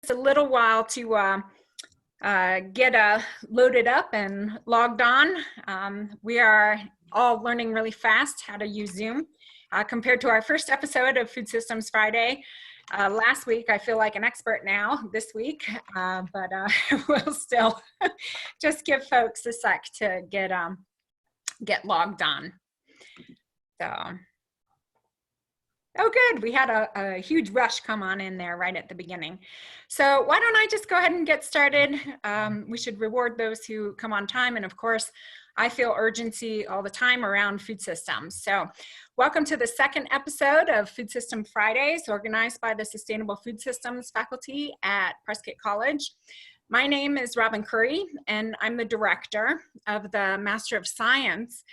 a little while to get loaded up and logged on. We are all learning really fast how to use Zoom compared to our first episode of Food Systems Friday. Last week, I feel like an expert now this week, but we'll still just give folks a sec to get logged on. So. Oh, good. We had a huge rush come on in there right at the beginning. So why don't I just go ahead and get started? We should reward those who come on time. And of course, I feel urgency all the time around food systems. So welcome to the second episode of Food System Fridays, organized by the Sustainable Food Systems faculty at Prescott College. My name is Robin Currey, and I'm the director of the Master of Science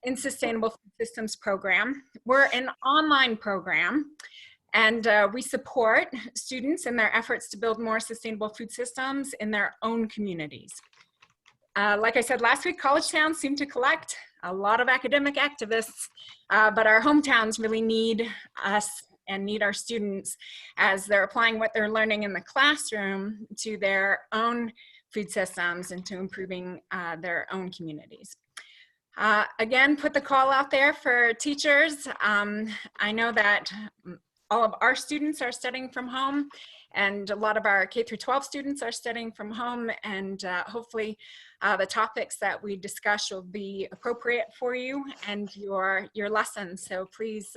in Sustainable Food Systems program. We're an online program, and we support students in their efforts to build more sustainable food systems in their own communities. Like I said last week, college towns seem to collect a lot of academic activists, but our hometowns really need us and need our students as they're applying what they're learning in the classroom to their own food systems and to improving their own communities. Again, put the call out there for teachers. I know that all of our students are studying from home, and a lot of our K through 12 students are studying from home, and hopefully the topics that we discuss will be appropriate for you and your lessons. So please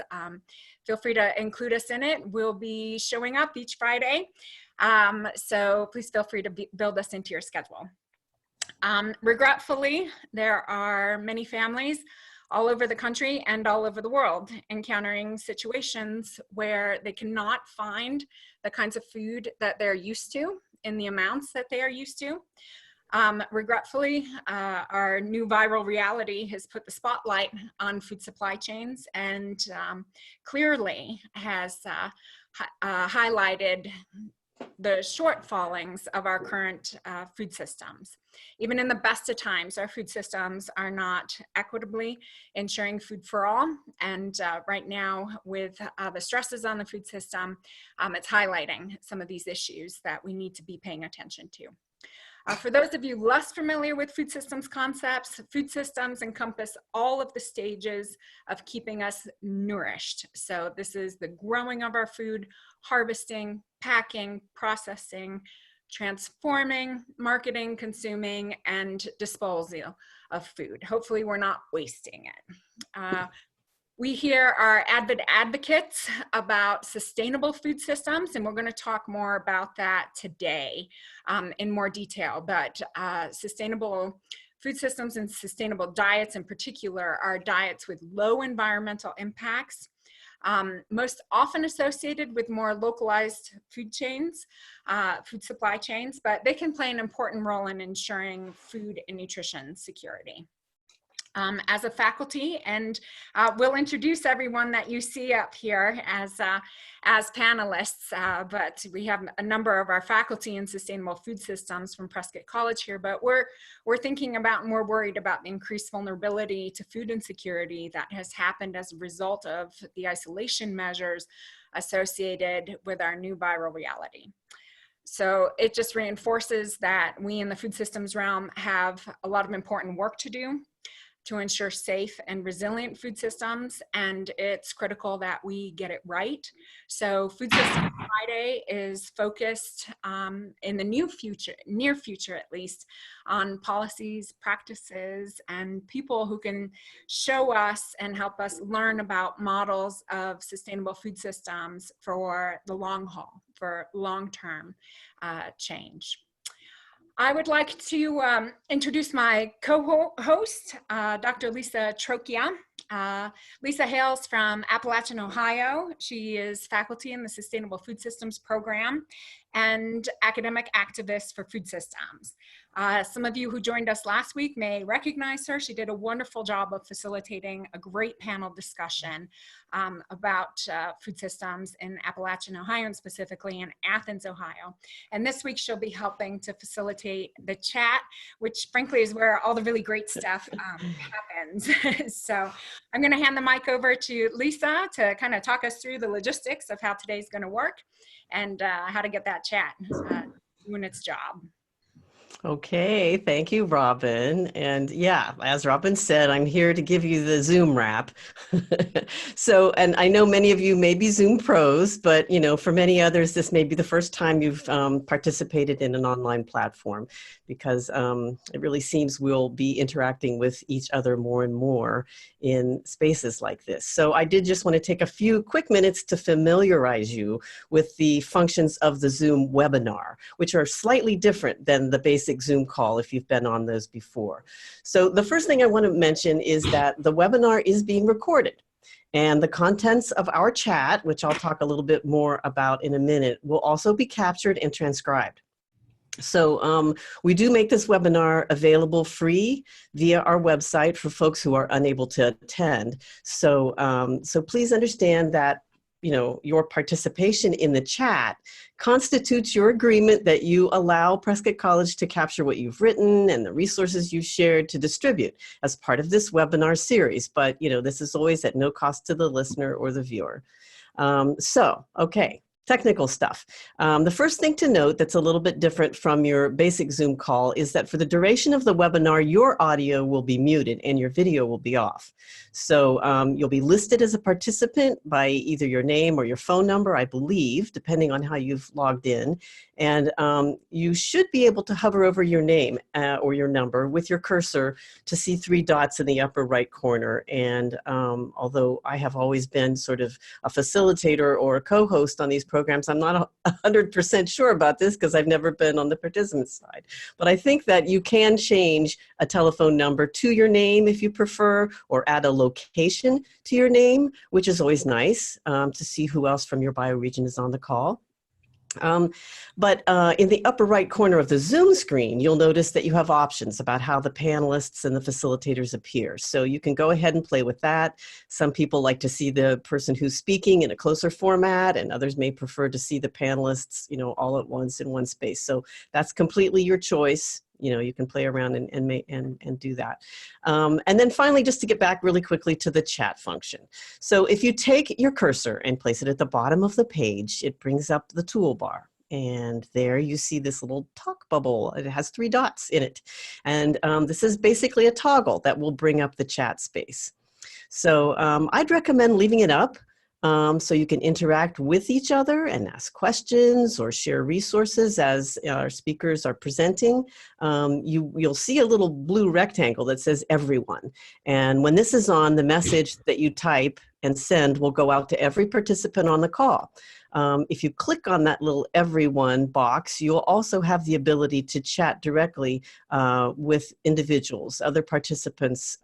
feel free to include us in it. We'll be showing up each Friday, so please feel free to build us into your schedule. Regretfully, there are many families all over the country and all over the world encountering situations where they cannot find the kinds of food that they're used to in the amounts that they are used to. Regretfully, our new viral reality has put the spotlight on food supply chains and clearly has highlighted the shortfallings of our current food systems. Even in the best of times, our food systems are not equitably ensuring food for all. And right now, with the stresses on the food system, it's highlighting some of these issues that we need to be paying attention to. For those of you less familiar with food systems concepts, food systems encompass all of the stages of keeping us nourished. So this is the growing of our food, harvesting, packing, processing, transforming, marketing, consuming, and disposal of food. Hopefully we're not wasting it. We here are avid advocates about sustainable food systems, and we're going to talk more about that today in more detail. But sustainable food systems and sustainable diets in particular are diets with low environmental impacts, most often associated with more localized food chains, food supply chains, but they can play an important role in ensuring food and nutrition security. As a faculty, and we'll introduce everyone that you see up here as panelists, but we have a number of our faculty in sustainable food systems from Prescott College here, but we're thinking about and we're worried about the increased vulnerability to food insecurity that has happened as a result of the isolation measures associated with our new viral reality. So it just reinforces that we in the food systems realm have a lot of important work to do to ensure safe and resilient food systems, and it's critical that we get it right. So Food Systems Friday is focused in the near future at least, on policies, practices, and people who can show us and help us learn about models of sustainable food systems for the long haul, for long-term change. I would like to introduce my co-host, Dr. Lisa Trocchia. Lisa hails from Appalachian, Ohio. She is faculty in the Sustainable Food Systems program and academic activist for food systems. Some of you who joined us last week may recognize her. She did a wonderful job of facilitating a great panel discussion about food systems in Appalachian, Ohio, and specifically in Athens, Ohio. And this week she'll be helping to facilitate the chat, which frankly is where all the really great stuff happens. So I'm going to hand the mic over to Lisa to kind of talk us through the logistics of how today's going to work and how to get that chat doing its job. Okay, thank you, Robin. And yeah, as Robin said, I'm here to give you the Zoom wrap. So, and I know many of you may be Zoom pros, but you know, for many others, this may be the first time you've participated in an online platform, because it really seems we'll be interacting with each other more and more in spaces like this. So I did just want to take a few quick minutes to familiarize you with the functions of the Zoom webinar, which are slightly different than the basic Zoom call if you've been on those before. So the first thing I want to mention is that the webinar is being recorded, and the contents of our chat, which I'll talk a little bit more about in a minute, will also be captured and transcribed. So we do make this webinar available free via our website for folks who are unable to attend. So, so please understand that, you know, your participation in the chat constitutes your agreement that you allow Prescott College to capture what you've written and the resources you've shared to distribute as part of this webinar series. But, you know, this is always at no cost to the listener or the viewer. Okay. Technical stuff. The first thing to note that's a little bit different from your basic Zoom call is that for the duration of the webinar, your audio will be muted and your video will be off. So you'll be listed as a participant by either your name or your phone number, I believe, depending on how you've logged in. And you should be able to hover over your name or your number with your cursor to see 3 dots in the upper right corner. And although I have always been sort of a facilitator or a co-host on these programs, I'm not 100% sure about this because I've never been on the participant side. But I think that you can change a telephone number to your name if you prefer, or add a location to your name, which is always nice to see who else from your bioregion is on the call. But in the upper right corner of the Zoom screen, you'll notice that you have options about how the panelists and the facilitators appear. So you can go ahead and play with that. Some people like to see the person who's speaking in a closer format, and others may prefer to see the panelists, you know, all at once in one space. So that's completely your choice. You know, you can play around and do that. And then finally, just to get back really quickly to the chat function. So if you take your cursor and place it at the bottom of the page, it brings up the toolbar. And there you see this little talk bubble. It has 3 dots in it. And this is basically a toggle that will bring up the chat space. So I'd recommend leaving it up so you can interact with each other and ask questions or share resources as our speakers are presenting. You'll see a little blue rectangle that says everyone. And when this is on, the message that you type and send will go out to every participant on the call. If you click on that little everyone box, you'll also have the ability to chat directly with individuals, other participants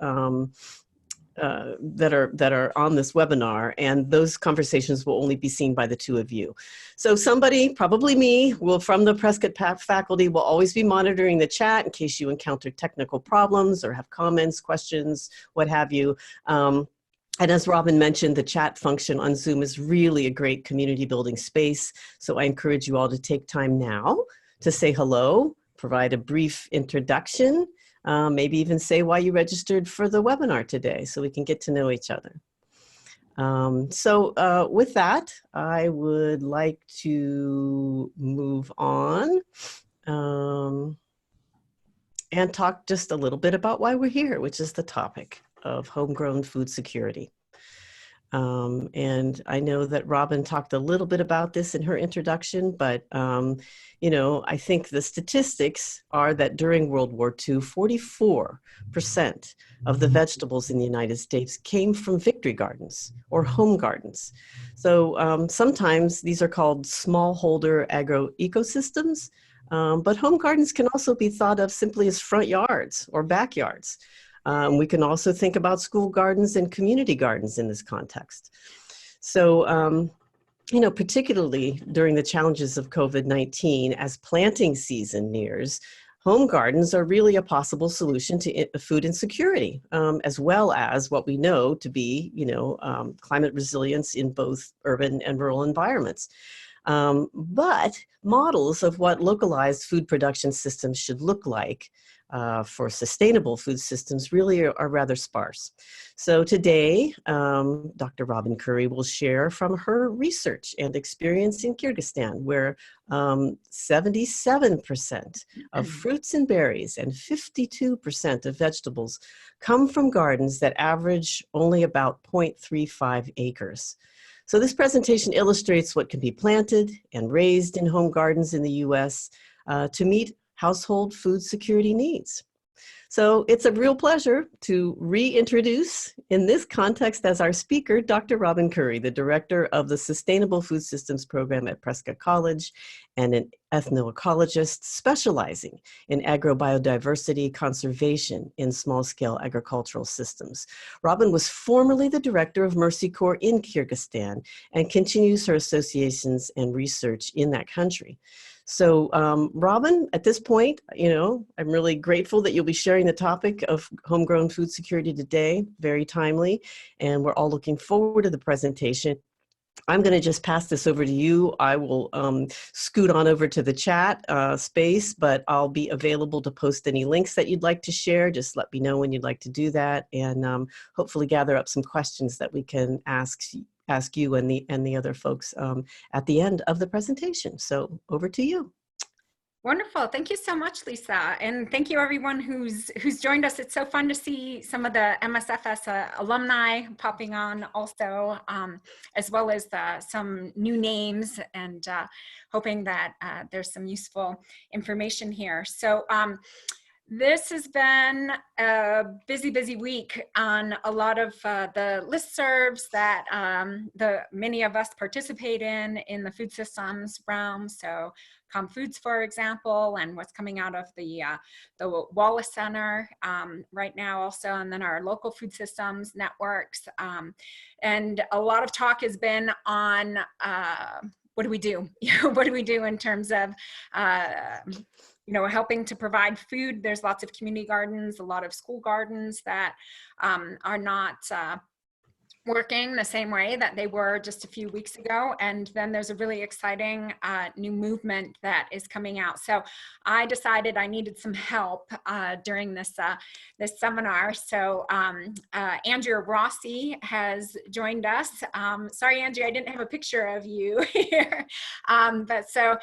that are on this webinar, and those conversations will only be seen by the 2 of you. So somebody, probably me, from the Prescott faculty will always be monitoring the chat in case you encounter technical problems or have comments, questions, what have you. And as Robin mentioned, the chat function on Zoom is really a great community building space. So I encourage you all to take time now to say hello, provide a brief introduction, maybe even say why you registered for the webinar today so we can get to know each other. With that, I would like to move on and talk just a little bit about why we're here, which is the topic of homegrown food security. And I know that Robin talked a little bit about this in her introduction, but you know, I think the statistics are that during World War II, 44% of the vegetables in the United States came from victory gardens or home gardens. So sometimes these are called smallholder agroecosystems, but home gardens can also be thought of simply as front yards or backyards. We can also think about school gardens and community gardens in this context. So, you know, particularly during the challenges of COVID-19, as planting season nears, home gardens are really a possible solution to food insecurity, as well as what we know to be, climate resilience in both urban and rural environments. But models of what localized food production systems should look like for sustainable food systems really are rather sparse. So today, Dr. Robin Currey will share from her research and experience in Kyrgyzstan, where 77% of fruits and berries and 52% of vegetables come from gardens that average only about 0.35 acres. So this presentation illustrates what can be planted and raised in home gardens in the US to meet household food security needs. So it's a real pleasure to reintroduce in this context as our speaker, Dr. Robin Currey, the director of the Sustainable Food Systems Program at Prescott College and an ethnoecologist specializing in agrobiodiversity conservation in small-scale agricultural systems. Robin was formerly the director of Mercy Corps in Kyrgyzstan and continues her associations and research in that country. So Robin, at this point, I'm really grateful that you'll be sharing the topic of homegrown food security today, very timely, and we're all looking forward to the presentation. I'm going to just pass this over to you. I will scoot on over to the chat space, but I'll be available to post any links that you'd like to share. Just let me know when you'd like to do that, and hopefully gather up some questions that we can ask you and the other folks at the end of the presentation. So over to you. Wonderful. Thank you so much, Lisa. And thank you everyone who's joined us. It's so fun to see some of the MSFS alumni popping on also, as well as some new names, and hoping that there's some useful information here. So this has been a busy week on a lot of the listservs that many of us participate in the food systems realm. So ComFoods, for example, and what's coming out of the Wallace Center right now also, and then our local food systems networks. And a lot of talk has been on what do we do? What do we do in terms of helping to provide food? There's lots of community gardens, a lot of school gardens that are not working the same way that they were just a few weeks ago. And then there's a really exciting new movement that is coming out. So I decided I needed some help during this seminar. So Andrea Rossi has joined us. Sorry, Andrea, I didn't have a picture of you here. But so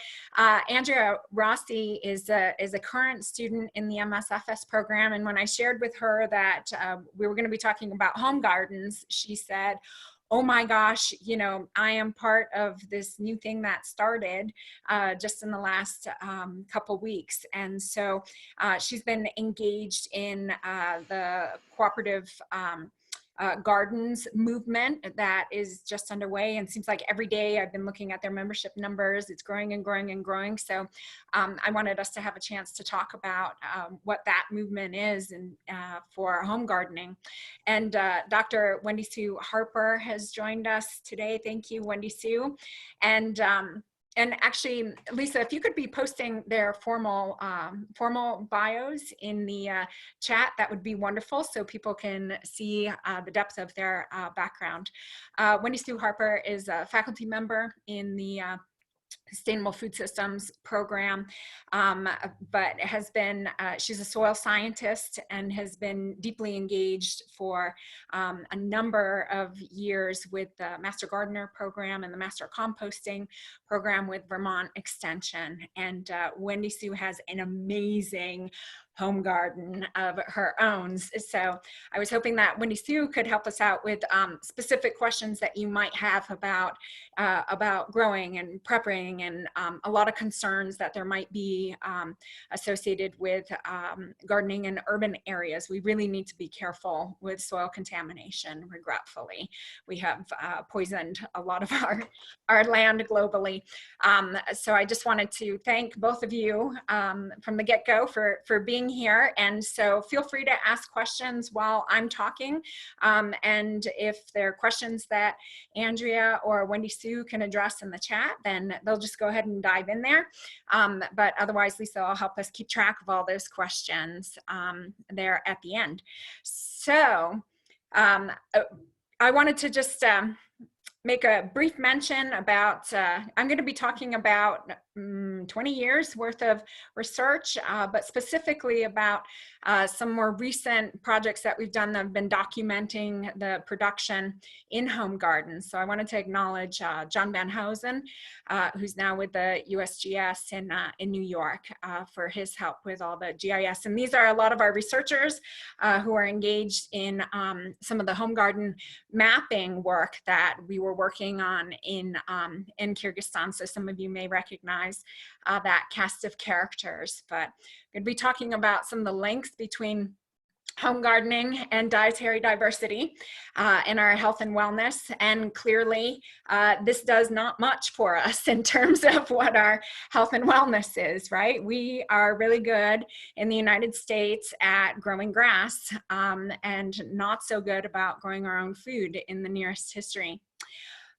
Andrea Rossi is a current student in the MSFS program. And when I shared with her that we were going to be talking about home gardens, she said, oh my gosh, I am part of this new thing that started just in the last couple weeks. And so she's been engaged in the cooperative gardens movement that is just underway, and seems like every day I've been looking at their membership numbers. It's growing and growing and growing. So I wanted us to have a chance to talk about what that movement is and for home gardening. And Dr. Wendy Sue Harper has joined us today. Thank you, Wendy Sue. And actually, Lisa, if you could be posting their formal bios in the chat, that would be wonderful, so people can see the depth of their background. Wendy Sue Harper is a faculty member in the Sustainable Food Systems program, but has been, she's a soil scientist and has been deeply engaged for a number of years with the Master Gardener program and the Master Composting program with Vermont Extension. And Wendy Sue has an amazing home garden of her own. So I was hoping that Wendy Sue could help us out with specific questions that you might have about growing and prepping, and a lot of concerns that there might be associated with gardening in urban areas. We really need to be careful with soil contamination, regretfully. We have poisoned a lot of our land globally. remotely. So I just wanted to thank both of you from the get-go for being here. And so feel free to ask questions while I'm talking. And if there are questions that Andrea or Wendy Sue can address in the chat, then they'll just go ahead and dive in there. But otherwise, Lisa will help us keep track of all those questions there at the end. So I wanted to just make a brief mention about, I'm going to be talking about 20 years worth of research, but specifically about some more recent projects that we've done that have been documenting the production in home gardens. So I wanted to acknowledge John Van Hosen, who's now with the USGS in New York, for his help with all the GIS. And these are a lot of our researchers who are engaged in some of the home garden mapping work that we were working on in Kyrgyzstan. So some of you may recognize that cast of characters, but I'm going to be talking about some of the links between home gardening and dietary diversity in our health and wellness. And clearly, this does not much for us in terms of what our health and wellness is, right? We are really good in the United States at growing grass and not so good about growing our own food in the nearest history.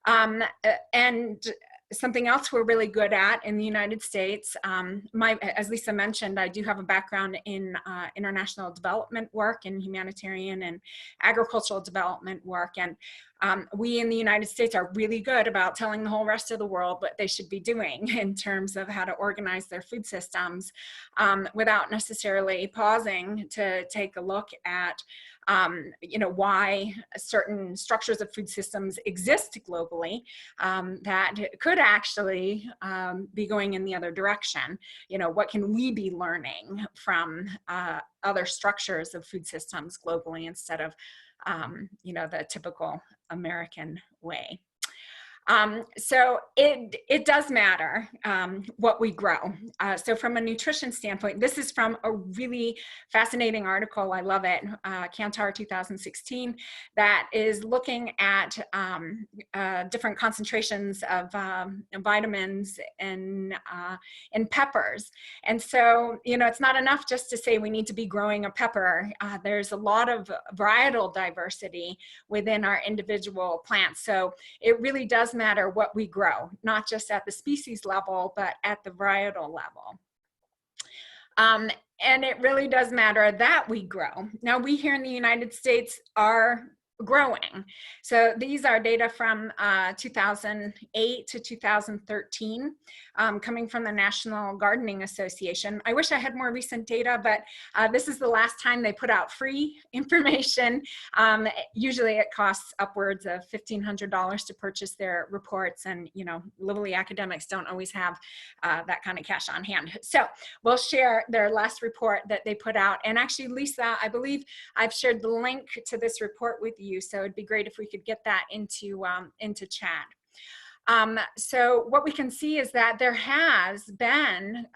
And something else we're really good at in the United States, as Lisa mentioned, I do have a background in international development work and humanitarian and agricultural development work. And we in the United States are really good about telling the whole rest of the world what they should be doing in terms of how to organize their food systems without necessarily pausing to take a look at why certain structures of food systems exist globally that could actually be going in the other direction. What can we be learning from other structures of food systems globally instead of, the typical American way? So it does matter what we grow. So from a nutrition standpoint, this is from a really fascinating article. I love it, Kantar 2016, that is looking at different concentrations of vitamins in peppers. And so, it's not enough just to say we need to be growing a pepper. There's a lot of varietal diversity within our individual plants. So it really does matter what we grow, not just at the species level, but at the varietal level. And it really does matter that we grow. Now, we here in the United States are growing. So these are data from 2008 to 2013, coming from the National Gardening Association. I wish I had more recent data, but this is the last time they put out free information. Usually it costs upwards of $1,500 to purchase their reports, and literally academics don't always have that kind of cash on hand. So we'll share their last report that they put out. And actually, Lisa, I believe I've shared the link to this report with you. So it'd be great if we could get that into chat. So what we can see is that there has been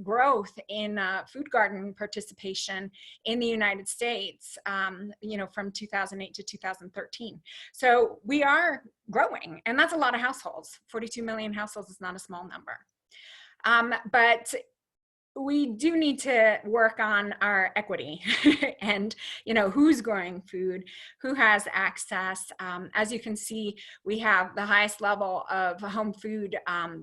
growth in food garden participation in the United States, from 2008 to 2013. So we are growing, and that's a lot of households. 42 million households is not a small number. But we do need to work on our equity and, who's growing food, who has access. As you can see, we have the highest level of home food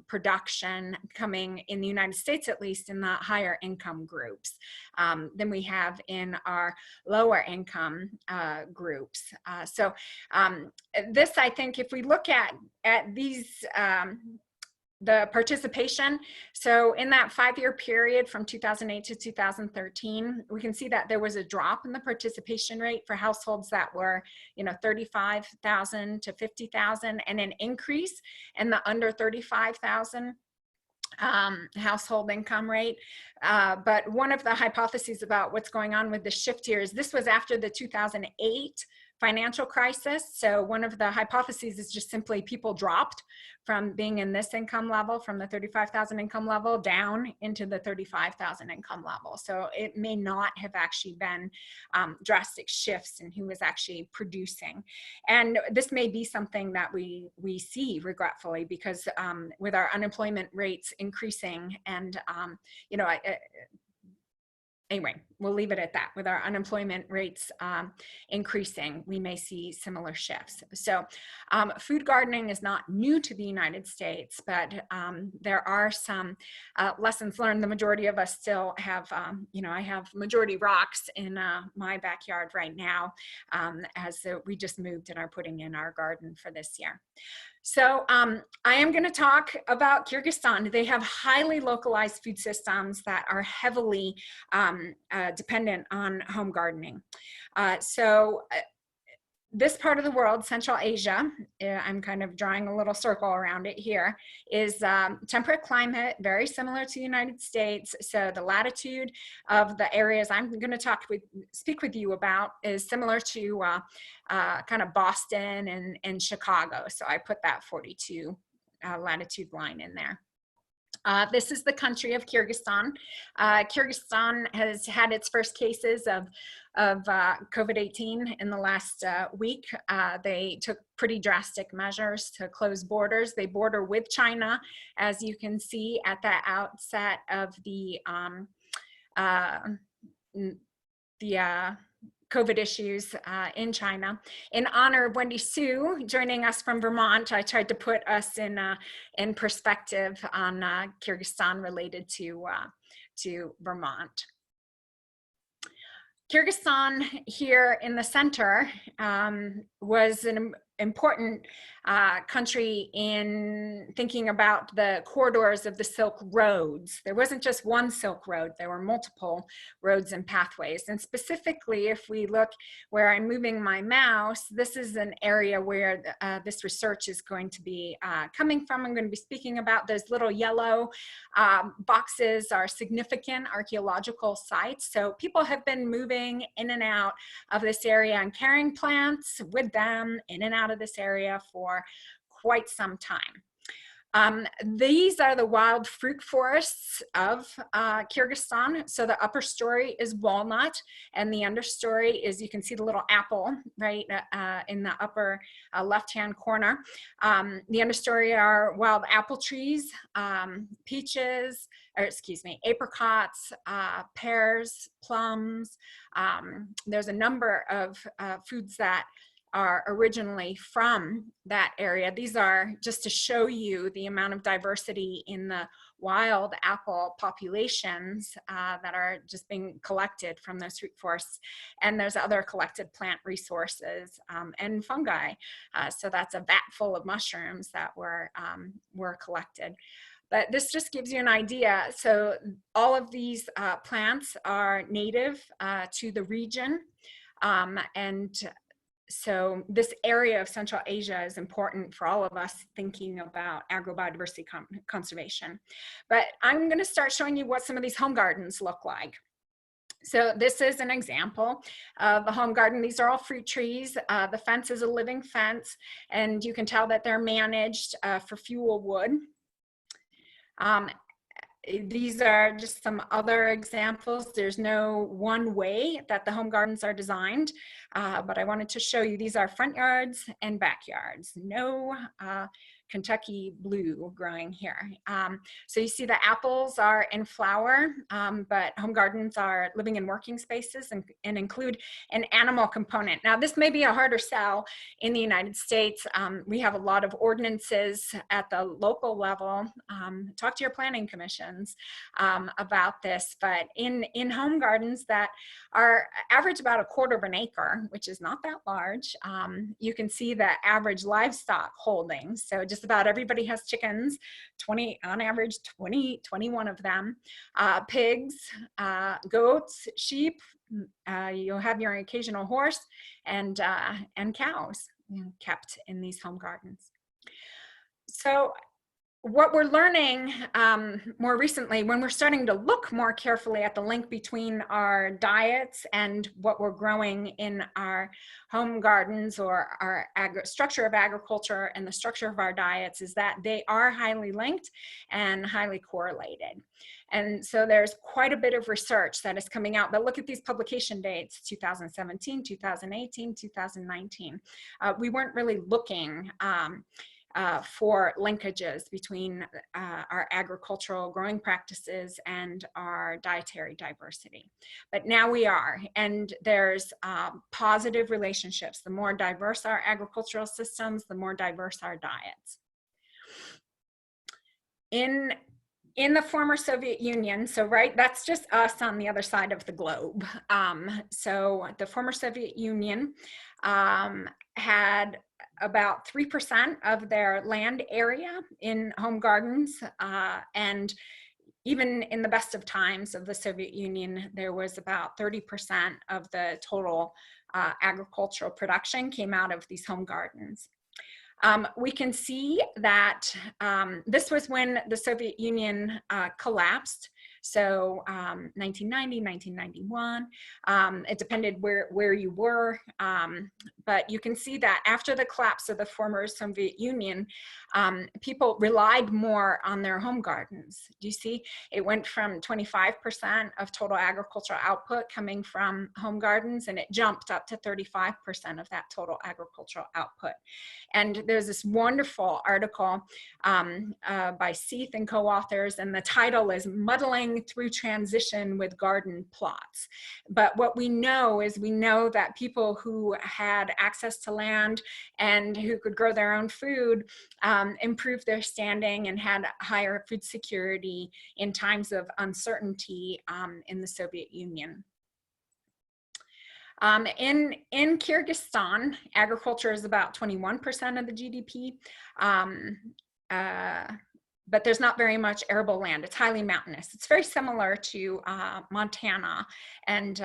production coming in the United States, at least in the higher income groups, than we have in our lower income groups. So this, I think, if we look at these, the participation. So in that 5-year period from 2008 to 2013, we can see that there was a drop in the participation rate for households that were, 35,000 to 50,000, and an increase in the under 35,000 household income rate. But one of the hypotheses about what's going on with the shift here is this was after the 2008 financial crisis. So one of the hypotheses is just simply people dropped from being in this income level, from the 35,000 income level down into the 35,000 income level. So it may not have actually been drastic shifts in who was actually producing. And this may be something that we see regretfully, because with our unemployment rates increasing and, you know, anyway, we'll leave it at that. With our unemployment rates increasing, we may see similar shifts. So food gardening is not new to the United States, but there are some lessons learned. The majority of us still have, you know, I have majority rocks in my backyard right now, as we just moved and are putting in our garden for this year. So I am going to talk about Kyrgyzstan. They have highly localized food systems that are heavily dependent on home gardening. This part of the world, Central Asia, I'm kind of drawing a little circle around it here, is temperate climate, very similar to the United States. So the latitude of the areas I'm going to speak with you about is similar to kind of Boston and Chicago. So I put that 42 latitude line in there. This is the country of Kyrgyzstan. Kyrgyzstan has had its first cases of COVID-18 in the last week. They took pretty drastic measures to close borders. They border with China, as you can see at the outset of the COVID issues in China. In honor of Wendy Sue joining us from Vermont, I tried to put us in perspective on Kyrgyzstan related to Vermont. Kyrgyzstan here in the center was an important country in thinking about the corridors of the Silk Roads. There wasn't just one Silk Road, there were multiple roads and pathways. And specifically, if we look where I'm moving my mouse, this is an area where this research is going to be coming from. I'm going to be speaking about those little yellow boxes are significant archaeological sites. So people have been moving in and out of this area and carrying plants with them in and out of this area for quite some time. These are the wild fruit forests of Kyrgyzstan. So the upper story is walnut, and the understory is, you can see the little apple right in the upper left-hand corner. The understory are wild apple trees, peaches, or excuse me, apricots, pears, plums. There's a number of foods that are originally from that area. These are just to show you the amount of diversity in the wild apple populations that are just being collected from those fruit forests. And there's other collected plant resources and fungi. So that's a vat full of mushrooms that were collected. But this just gives you an idea. So all of these plants are native to the region. And so this area of Central Asia is important for all of us thinking about agrobiodiversity conservation. But I'm going to start showing you what some of these home gardens look like. So this is an example of a home garden. These are all fruit trees. The fence is a living fence, and you can tell that they're managed for fuel wood. These are just some other examples. There's no one way that the home gardens are designed, but I wanted to show you these are front yards and backyards. No Kentucky blue growing here. So you see the apples are in flower, but home gardens are living and working spaces and include an animal component. Now this may be a harder sell in the United States. We have a lot of ordinances at the local level. Talk to your planning commissions about this, but in home gardens that are average about 1/4 of an acre, which is not that large, you can see the average livestock holdings. So just about everybody has chickens, 20 on average, 21 of them, pigs, goats, sheep, you'll have your occasional horse, and cows kept in these home gardens. So what we're learning more recently, when we're starting to look more carefully at the link between our diets and what we're growing in our home gardens or our structure of agriculture and the structure of our diets, is that they are highly linked and highly correlated. And so there's quite a bit of research that is coming out. But look at these publication dates: 2017, 2018, 2019. We weren't really looking for linkages between our agricultural growing practices and our dietary diversity. But now we are, and there's positive relationships. The more diverse our agricultural systems, the more diverse our diets. In the former Soviet Union, so right, that's just us on the other side of the globe. So the former Soviet Union had about 3% of their land area in home gardens, and even in the best of times of the Soviet Union, there was about 30% of the total agricultural production came out of these home gardens. We can see that this was when the Soviet Union collapsed. So 1990, 1991, it depended where you were, but you can see that after the collapse of the former Soviet Union, people relied more on their home gardens. Do you see? It went from 25% of total agricultural output coming from home gardens, and it jumped up to 35% of that total agricultural output. And there's this wonderful article by Seath and co-authors, and the title is "Muddling Through Transition with Garden Plots." But what we know is, we know that people who had access to land and who could grow their own food improved their standing and had higher food security in times of uncertainty in the Soviet Union. In Kyrgyzstan, agriculture is about 21% of the GDP, but there's not very much arable land. It's highly mountainous. It's very similar to Montana and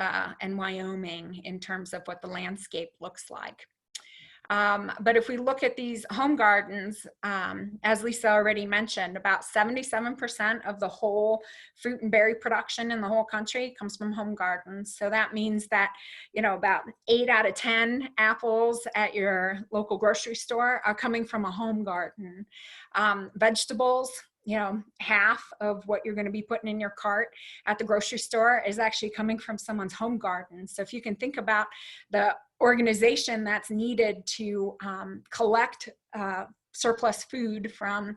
Wyoming in terms of what the landscape looks like. But if we look at these home gardens, as Lisa already mentioned, about 77% of the whole fruit and berry production in the whole country comes from home gardens. So that means that, you know, about 8 out of 10 apples at your local grocery store are coming from a home garden. Vegetables, you know, half of what you're going to be putting in your cart at the grocery store is actually coming from someone's home garden. So if you can think about the organization that's needed to collect surplus food from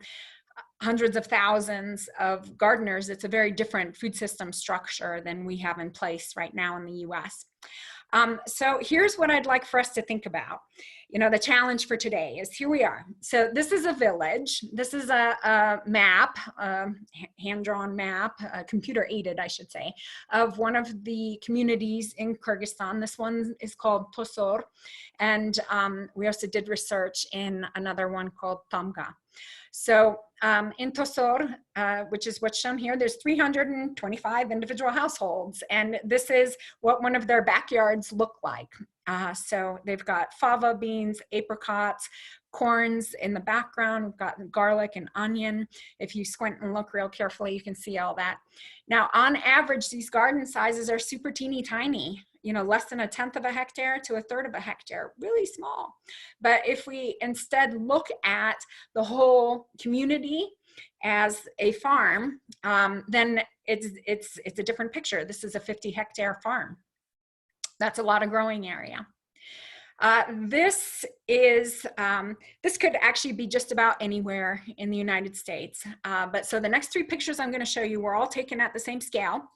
hundreds of thousands of gardeners, it's a very different food system structure than we have in place right now in the US. So here's what I'd like for us to think about. You know, the challenge for today is, here we are. So this is a village. This is a map, hand-drawn map, computer-aided, I should say, of one of the communities in Kyrgyzstan. This one is called Tosor. And we also did research in another one called Tamga. So in Tosor, which is what's shown here, there's 325 individual households, and this is what one of their backyards look like. So they've got fava beans, apricots, corns in the background. We've got garlic and onion. If you squint and look real carefully, you can see all that. Now, on average, these garden sizes are super teeny tiny, you know, less than 1/10 of a hectare to 1/3 of a hectare, really small. But if we instead look at the whole community as a farm, then it's a different picture. This is a 50-hectare farm. That's a lot of growing area. This could actually be just about anywhere in the United States. But so the next 3 pictures I'm going to show you were all taken at the same scale.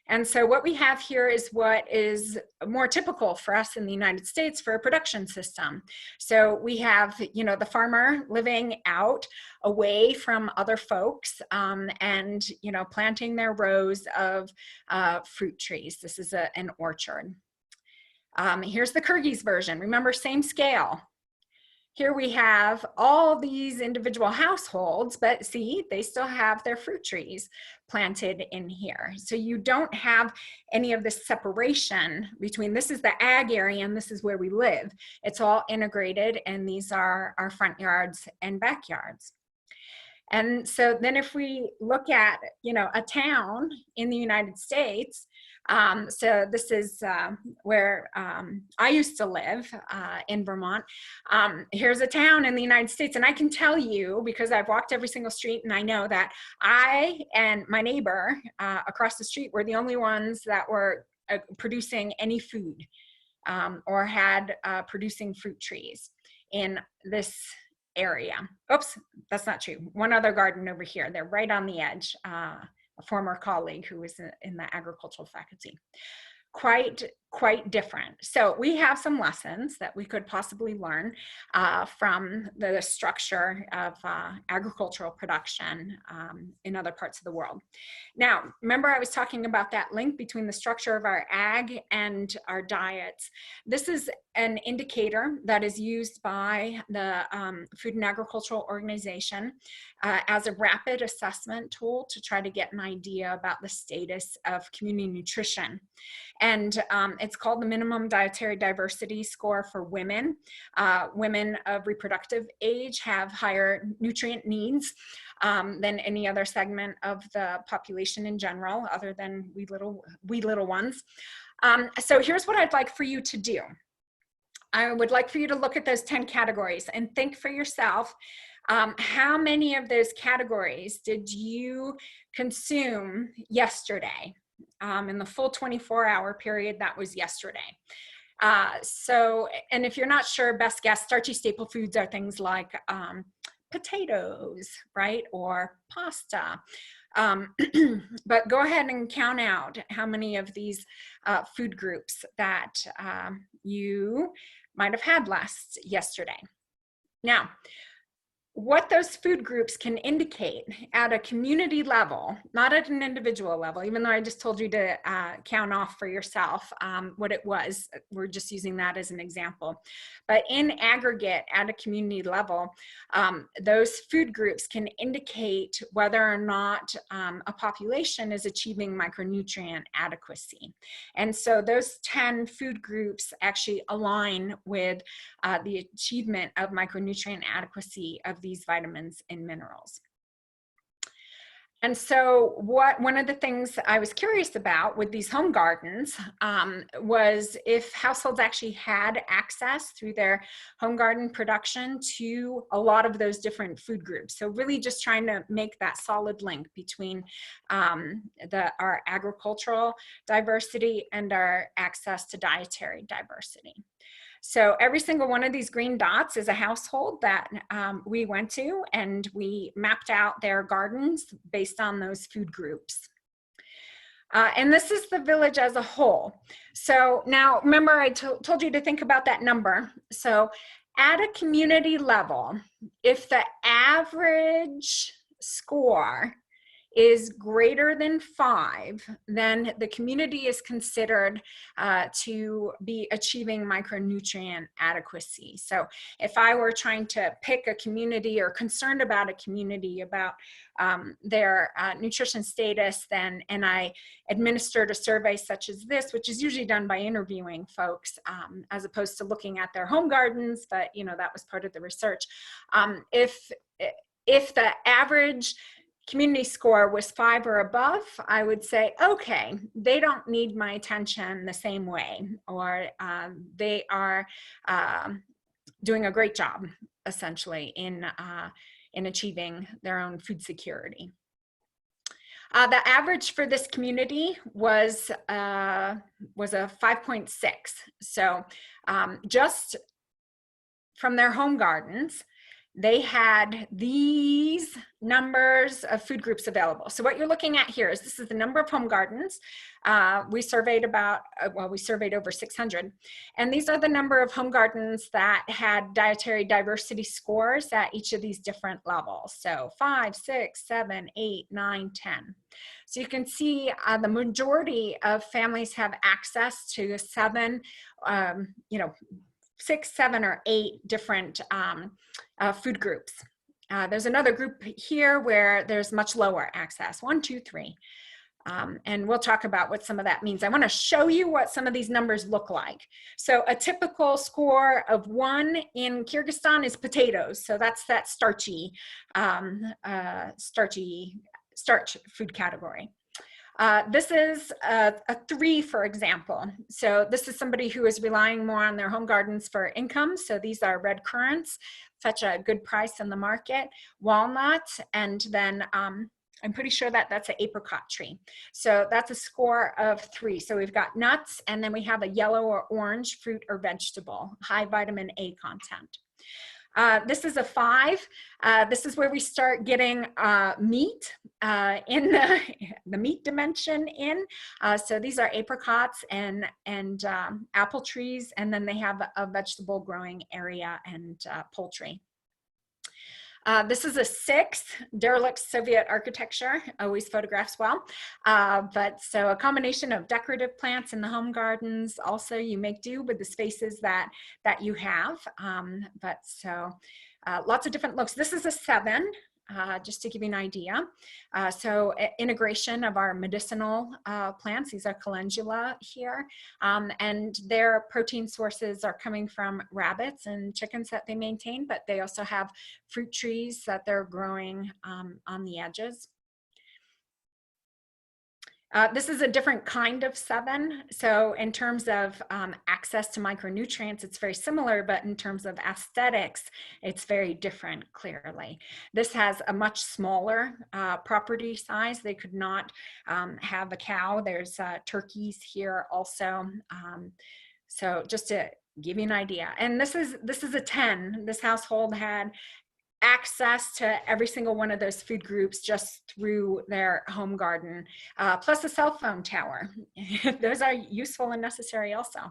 And so what we have here is what is more typical for us in the United States for a production system. So we have, you know, the farmer living out away from other folks and, you know, planting their rows of fruit trees. This is an orchard. Here's the Kyrgyz version. Remember, same scale. Here we have all these individual households, but see, they still have their fruit trees planted in here. So you don't have any of this separation between this is the ag area and this is where we live. It's all integrated, and these are our front yards and backyards. And so then if we look at, a town in the United States, so this is where I used to live in Vermont. Here's a town in the United States, and I can tell you, because I've walked every single street, and I know that I and my neighbor across the street were the only ones that were producing any food or had producing fruit trees in this area. Oops, that's not true. One other garden over here. They're right on the edge. A former colleague who was in the agricultural faculty. Quite different. So we have some lessons that we could possibly learn from the structure of agricultural production in other parts of the world. Now, remember I was talking about that link between the structure of our ag and our diets. This is an indicator that is used by the Food and Agricultural Organization as a rapid assessment tool to try to get an idea about the status of community nutrition. And it's called the Minimum Dietary Diversity Score for women. Women of reproductive age have higher nutrient needs than any other segment of the population in general, other than we little ones. So here's what I'd like for you to do. I would like for you to look at those 10 categories and think for yourself, how many of those categories did you consume yesterday? In the full 24-hour period that was yesterday. And if you're not sure, best guess, starchy staple foods are things like potatoes, right? Or pasta. But go ahead and count out how many of these food groups that you might have had yesterday. Now, what those food groups can indicate at a community level, not at an individual level, even though I just told you to count off for yourself what it was. We're just using that as an example. But in aggregate, at a community level, those food groups can indicate whether or not a population is achieving micronutrient adequacy. And so those 10 food groups actually align with the achievement of micronutrient adequacy of these vitamins and minerals. And so one of the things I was curious about with these home gardens was if households actually had access through their home garden production to a lot of those different food groups. So really just trying to make that solid link between our agricultural diversity and our access to dietary diversity. So every single one of these green dots is a household that we went to, and we mapped out their gardens based on those food groups. And this is the village as a whole. So now remember I told you to think about that number. So at a community level, if the average score is greater than 5, then the community is considered to be achieving micronutrient adequacy. So if I were trying to pick a community or concerned about a community about their nutrition status, and I administered a survey such as this, which is usually done by interviewing folks as opposed to looking at their home gardens, but that was part of the research. If the average community score was 5 or above, I would say, okay, they don't need my attention the same way, or they are doing a great job, essentially, in achieving their own food security. The average for this community was a 5.6. So just from their home gardens, they had these numbers of food groups available. So what you're looking at here is this is the number of home gardens. We surveyed over 600. And these are the number of home gardens that had dietary diversity scores at each of these different levels. So 5, 6, 7, 8, 9, 10. So you can see the majority of families have access to 6, 7, or 8 different food groups. There's another group here where there's much lower access, 1, 2, 3. And we'll talk about what some of that means. I want to show you what some of these numbers look like. So a typical score of 1 in Kyrgyzstan is potatoes. So that's that starchy starch food category. This is a 3, for example. So this is somebody who is relying more on their home gardens for income. So these are red currants, fetch a good price in the market, walnuts, and then I'm pretty sure that that's an apricot tree. So that's a score of 3. So we've got nuts, and then we have a yellow or orange fruit or vegetable, high vitamin A content. This is a 5. This is where we start getting meat in the meat dimension in. So these are apricots and apple trees, and then they have a vegetable growing area and poultry. This is a 6, derelict Soviet architecture, always photographs well. But so a combination of decorative plants in the home gardens. Also, you make do with the spaces that you have. But so lots of different looks. This is a 7. Just to give you an idea. So integration of our medicinal plants, these are calendula here, and their protein sources are coming from rabbits and chickens that they maintain, but they also have fruit trees that they're growing on the edges. This is a different kind of 7. So in terms of access to micronutrients, it's very similar, but in terms of aesthetics, it's very different, clearly. This has a much smaller property size. They could not have a cow. There's turkeys here also. So just to give you an idea. And this is a 10. This household had access to every single one of those food groups just through their home garden, plus a cell phone tower. Those are useful and necessary also.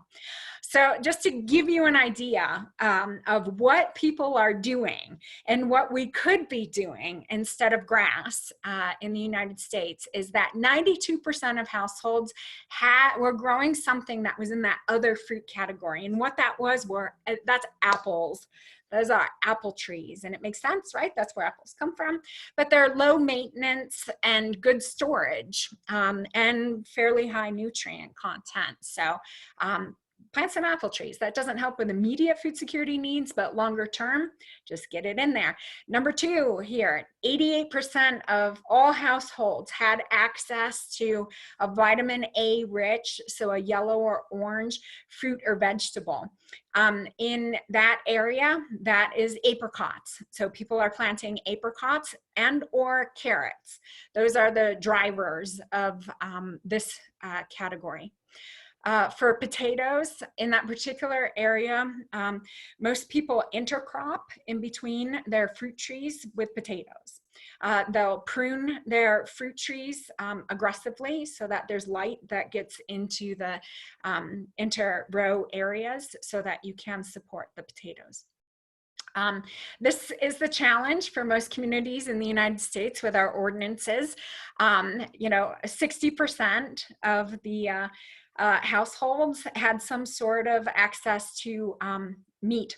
So just to give you an idea of what people are doing and what we could be doing instead of grass in the United States is that 92% of households were growing something that was in that other fruit category. And what that was that's apples. Those are apple trees, and it makes sense, right? That's where apples come from. But they're low maintenance and good storage and fairly high nutrient content. So plant some apple trees. That doesn't help with immediate food security needs, but longer term, just get it in there. Number 2 here, 88% of all households had access to a vitamin A rich, so a yellow or orange fruit or vegetable. In that area, that is apricots. So people are planting apricots and or carrots. Those are the drivers of this category. For potatoes in that particular area, most people intercrop in between their fruit trees with potatoes. They'll prune their fruit trees aggressively so that there's light that gets into the inter-row areas so that you can support the potatoes. This is the challenge for most communities in the United States with our ordinances. 60% of the households had some sort of access to meat.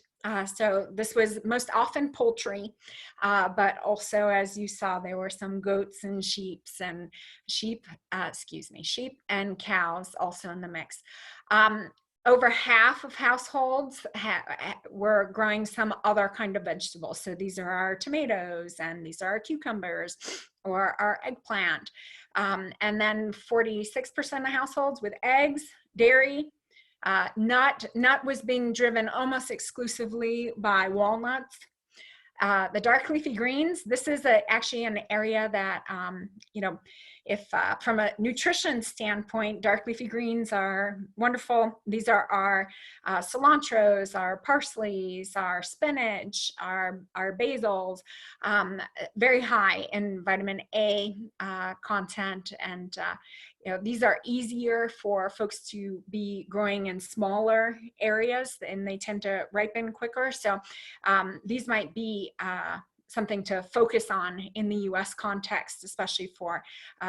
So this was most often poultry, but also, as you saw, there were some goats and sheep and cows also in the mix. Over half of households were growing some other kind of vegetables. So these are our tomatoes, and these are our cucumbers, or our eggplant. And then 46% of households with eggs, dairy. Nut was being driven almost exclusively by walnuts. The dark leafy greens, this is actually an area that, if from a nutrition standpoint, dark leafy greens are wonderful. These are our cilantros, our parsleys, our spinach, our basils, very high in vitamin A content. And these are easier for folks to be growing in smaller areas, and they tend to ripen quicker. So these might be something to focus on in the US context, especially for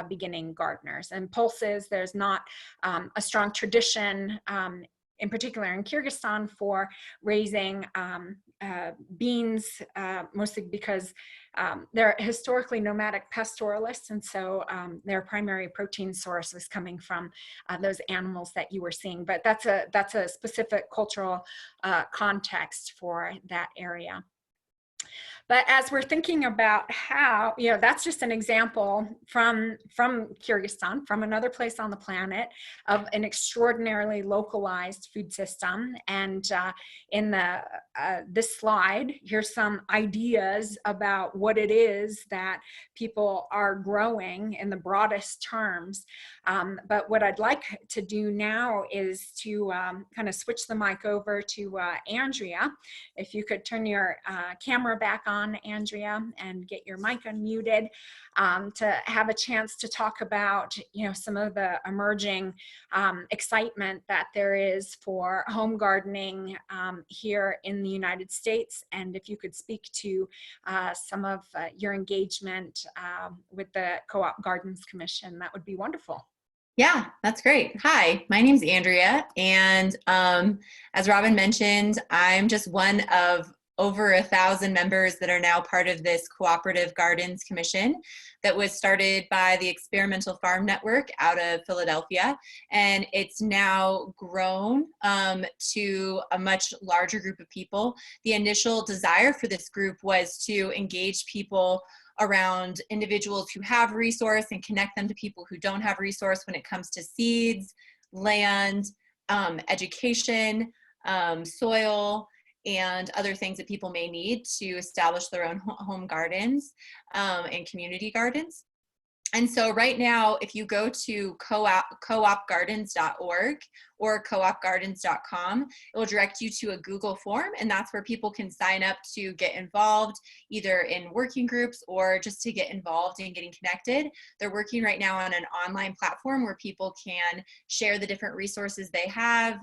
beginning gardeners. And pulses, there's not a strong tradition in particular in Kyrgyzstan, for raising beans, mostly because they're historically nomadic pastoralists, and so their primary protein source was coming from those animals that you were seeing. But that's a specific cultural context for that area. But as we're thinking about how, that's just an example from Kyrgyzstan, from another place on the planet, of an extraordinarily localized food system. And in this slide, here's some ideas about what it is that people are growing in the broadest terms. But what I'd like to do now is to kind of switch the mic over to Andrea. If you could turn your camera back on, Andrea, and get your mic unmuted, to have a chance to talk about, some of the emerging excitement that there is for home gardening here in the United States. And if you could speak to some of your engagement with the Co-op Gardens Commission, that would be wonderful. Yeah, that's great. Hi, my name's Andrea, and as Robin mentioned, I'm just one of over 1,000 members that are now part of this Cooperative Gardens Commission that was started by the Experimental Farm Network out of Philadelphia, and it's now grown to a much larger group of people. The initial desire for this group was to engage people around individuals who have resource and connect them to people who don't have resource when it comes to seeds, land, education, soil, and other things that people may need to establish their own home gardens and community gardens. And so right now, if you go to coopgardens.org or coopgardens.com, it will direct you to a Google form, and that's where people can sign up to get involved, either in working groups or just to get involved in getting connected. They're working right now on an online platform where people can share the different resources they have,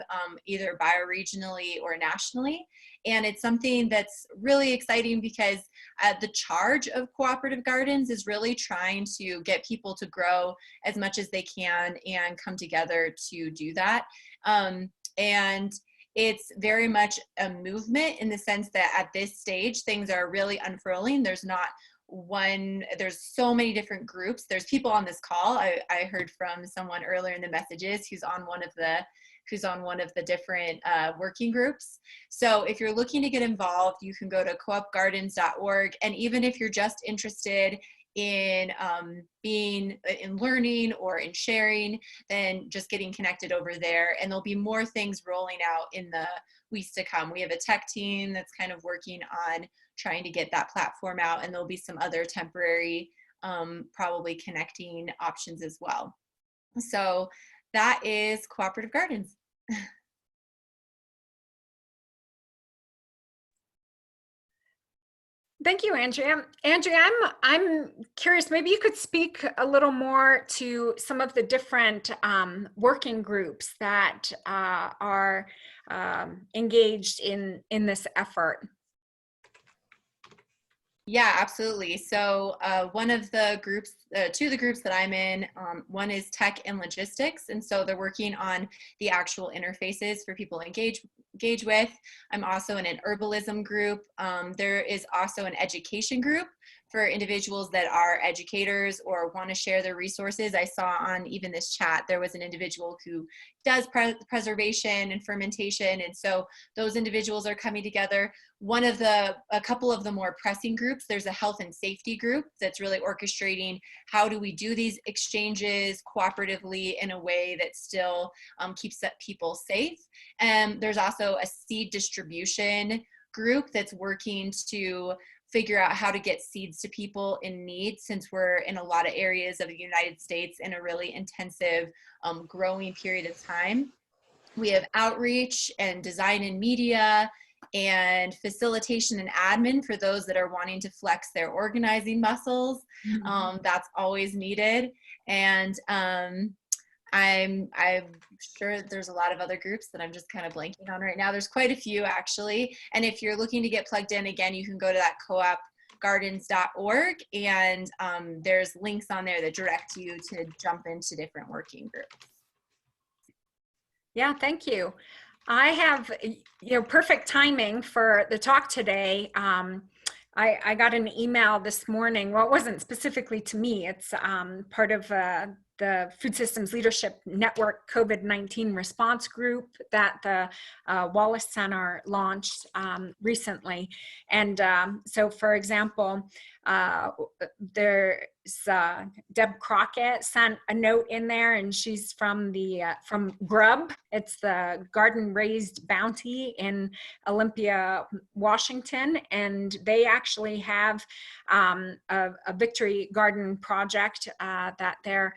either bioregionally or nationally. And it's something that's really exciting because the charge of cooperative gardens is really trying to get people to grow as much as they can and come together to do that. And it's very much a movement in the sense that at this stage, things are really unfurling. There's not one, there's so many different groups. There's people on this call. I heard from someone earlier in the messages who's on one of the different working groups. So if you're looking to get involved, you can go to coopgardens.org. And even if you're just interested in learning or in sharing, then just getting connected over there. And there'll be more things rolling out in the weeks to come. We have a tech team that's kind of working on trying to get that platform out, and there'll be some other temporary, probably connecting options as well. So that is Cooperative Gardens. Thank you, Andrea. Andrea, I'm curious, maybe you could speak a little more to some of the different working groups that are engaged in this effort. Yeah, absolutely. So one of the groups, two of the groups that I'm in, one is tech and logistics. And so they're working on the actual interfaces for people to engage with. I'm also in an herbalism group. There is also an education group for individuals that are educators or want to share their resources. I saw on even this chat, there was an individual who does preservation and fermentation. And so those individuals are coming together. A couple of the more pressing groups, there's a health and safety group that's really orchestrating how do we do these exchanges cooperatively in a way that still keeps people safe. And there's also a seed distribution group that's working to figure out how to get seeds to people in need, since we're in a lot of areas of the United States in a really intensive growing period of time. We have outreach and design and media and facilitation and admin for those that are wanting to flex their organizing muscles. That's always needed. And I'm sure there's a lot of other groups that I'm just kind of blanking on right now. There's quite a few actually. And if you're looking to get plugged in, again, you can go to that coopgardens.org, and there's links on there that direct you to jump into different working groups. Yeah, thank you. I have, perfect timing for the talk today. I got an email this morning. Well, it wasn't specifically to me. It's part of the Food Systems Leadership Network COVID-19 response group that the Wallace Center launched recently. And so, for example, there's Deb Crockett sent a note in there, and she's from from Grub. It's the Garden Raised Bounty in Olympia, Washington, and they actually have a victory garden project that they're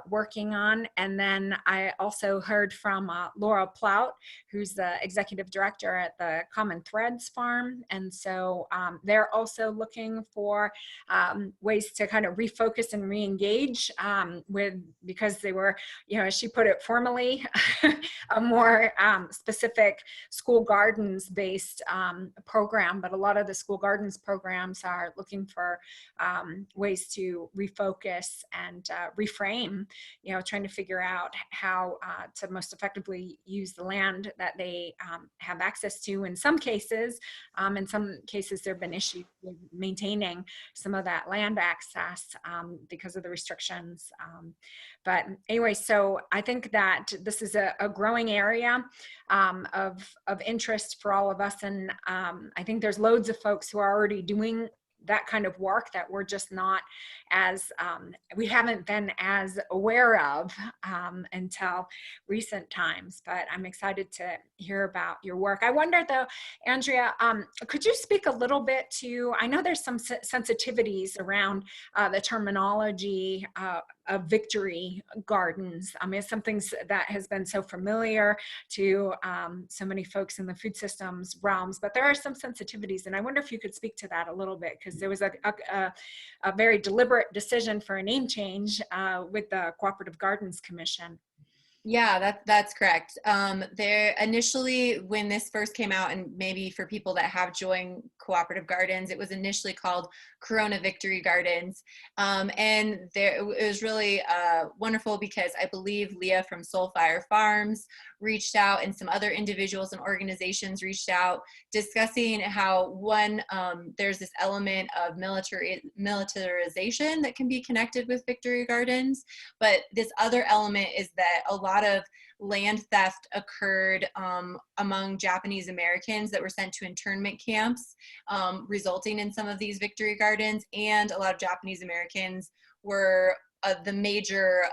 working on. And then I also heard from Laura Plout, who's the executive director at the Common Threads Farm. And so they're also looking for ways to kind of refocus and re-engage because they were, as she put it formally, a more specific school gardens based program. But a lot of the school gardens programs are looking for ways to refocus and reframe, trying to figure out how to most effectively use the land that they have access to. In some cases, there have been issues with maintaining some of that land access because of the restrictions. But anyway, so I think that this is a growing area of interest for all of us. And I think there's loads of folks who are already doing that kind of work that we're just not as, we haven't been as aware of until recent times, but I'm excited to hear about your work. I wonder though, Andrea, could you speak a little bit to, I know there's some sensitivities around the terminology of victory gardens. I mean, it's something that has been so familiar to so many folks in the food systems realms, but there are some sensitivities, and I wonder if you could speak to that a little bit, because there was a very deliberate decision for a name change with the Cooperative Gardens Commission. Yeah, that's correct. There initially, when this first came out, and maybe for people that have joined cooperative gardens, it was initially called Corona Victory Gardens. And it was really wonderful because I believe Leah from Soulfire Farms reached out, and some other individuals and organizations reached out, discussing how there's this element of militarization that can be connected with victory gardens, but this other element is that a lot of land theft occurred among Japanese Americans that were sent to internment camps, resulting in some of these victory gardens. And a lot of Japanese Americans were the major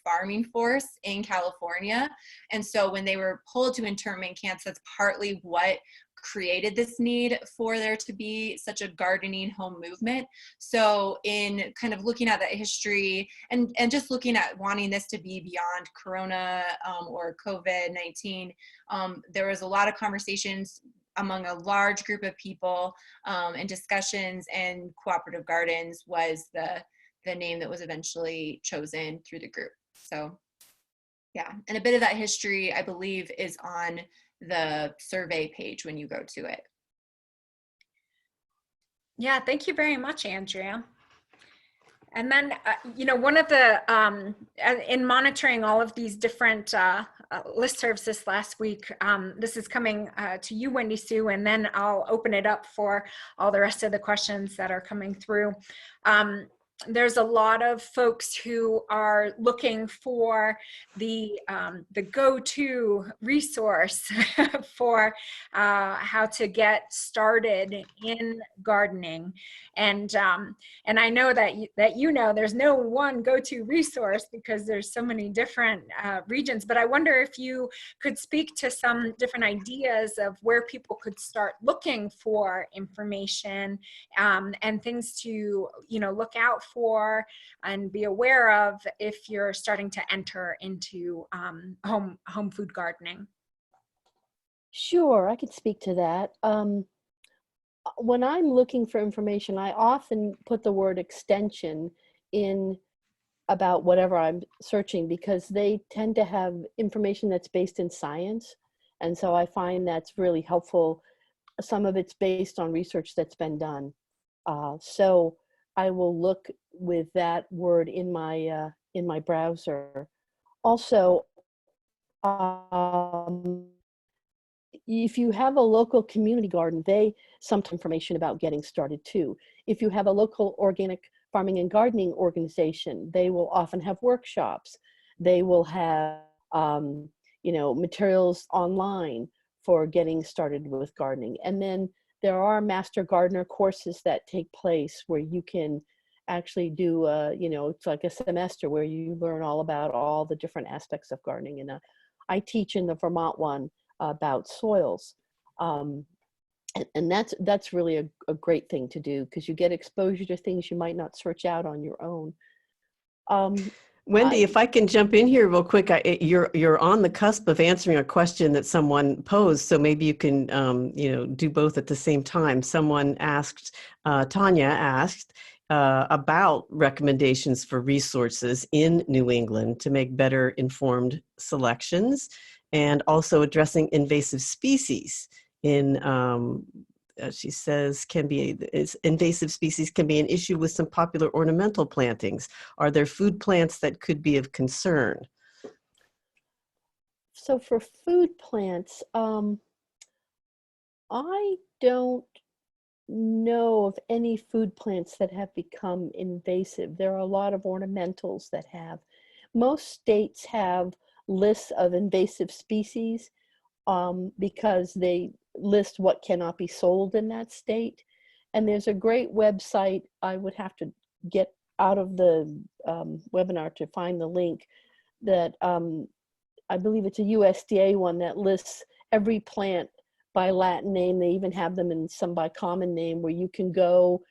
farming force in California. And so when they were pulled to internment camps, that's partly what created this need for there to be such a gardening home movement. So in kind of looking at that history and just looking at wanting this to be beyond Corona or COVID-19, there was a lot of conversations among a large group of people and discussions, and Cooperative Gardens was the name that was eventually chosen through the group. So yeah, and a bit of that history, I believe, is on the survey page when you go to it. Yeah, thank you very much, Andrea. And then, one of the, in monitoring all of these different listservs this last week, this is coming to you, Wendy Sue, and then I'll open it up for all the rest of the questions that are coming through. There's a lot of folks who are looking for the go-to resource for how to get started in gardening, and I know that there's no one go-to resource because there's so many different regions. But I wonder if you could speak to some different ideas of where people could start looking for information and things to look out for and be aware of if you're starting to enter into home food gardening. Sure, I could speak to that. When I'm looking for information, I often put the word extension in about whatever I'm searching, because they tend to have information that's based in science. And so I find that's really helpful. Some of it's based on research that's been done. So I will look with that word in my browser. Also, If you have a local community garden, they some information about getting started too. If you have a local organic farming and gardening organization, they will often have workshops. They will have, materials online for getting started with gardening. And then there are master gardener courses that take place where you can actually do, it's like a semester where you learn all about all the different aspects of gardening. And I teach in the Vermont one about soils. And that's really a great thing to do, because you get exposure to things you might not search out on your own. Wendy, if I can jump in here real quick, you're on the cusp of answering a question that someone posed, so maybe you can do both at the same time. Someone asked, Tanya asked about recommendations for resources in New England to make better informed selections, and also addressing invasive species in she says invasive species can be an issue with some popular ornamental plantings. Are there food plants that could be of concern? So for food plants, I don't know of any food plants that have become invasive. There are a lot of ornamentals that have. Most states have lists of invasive species because they list what cannot be sold in that state. And there's a great website. I would have to get out of the webinar to find the link that I believe it's a USDA one that lists every plant by Latin name. They even have them in some by common name, where you can go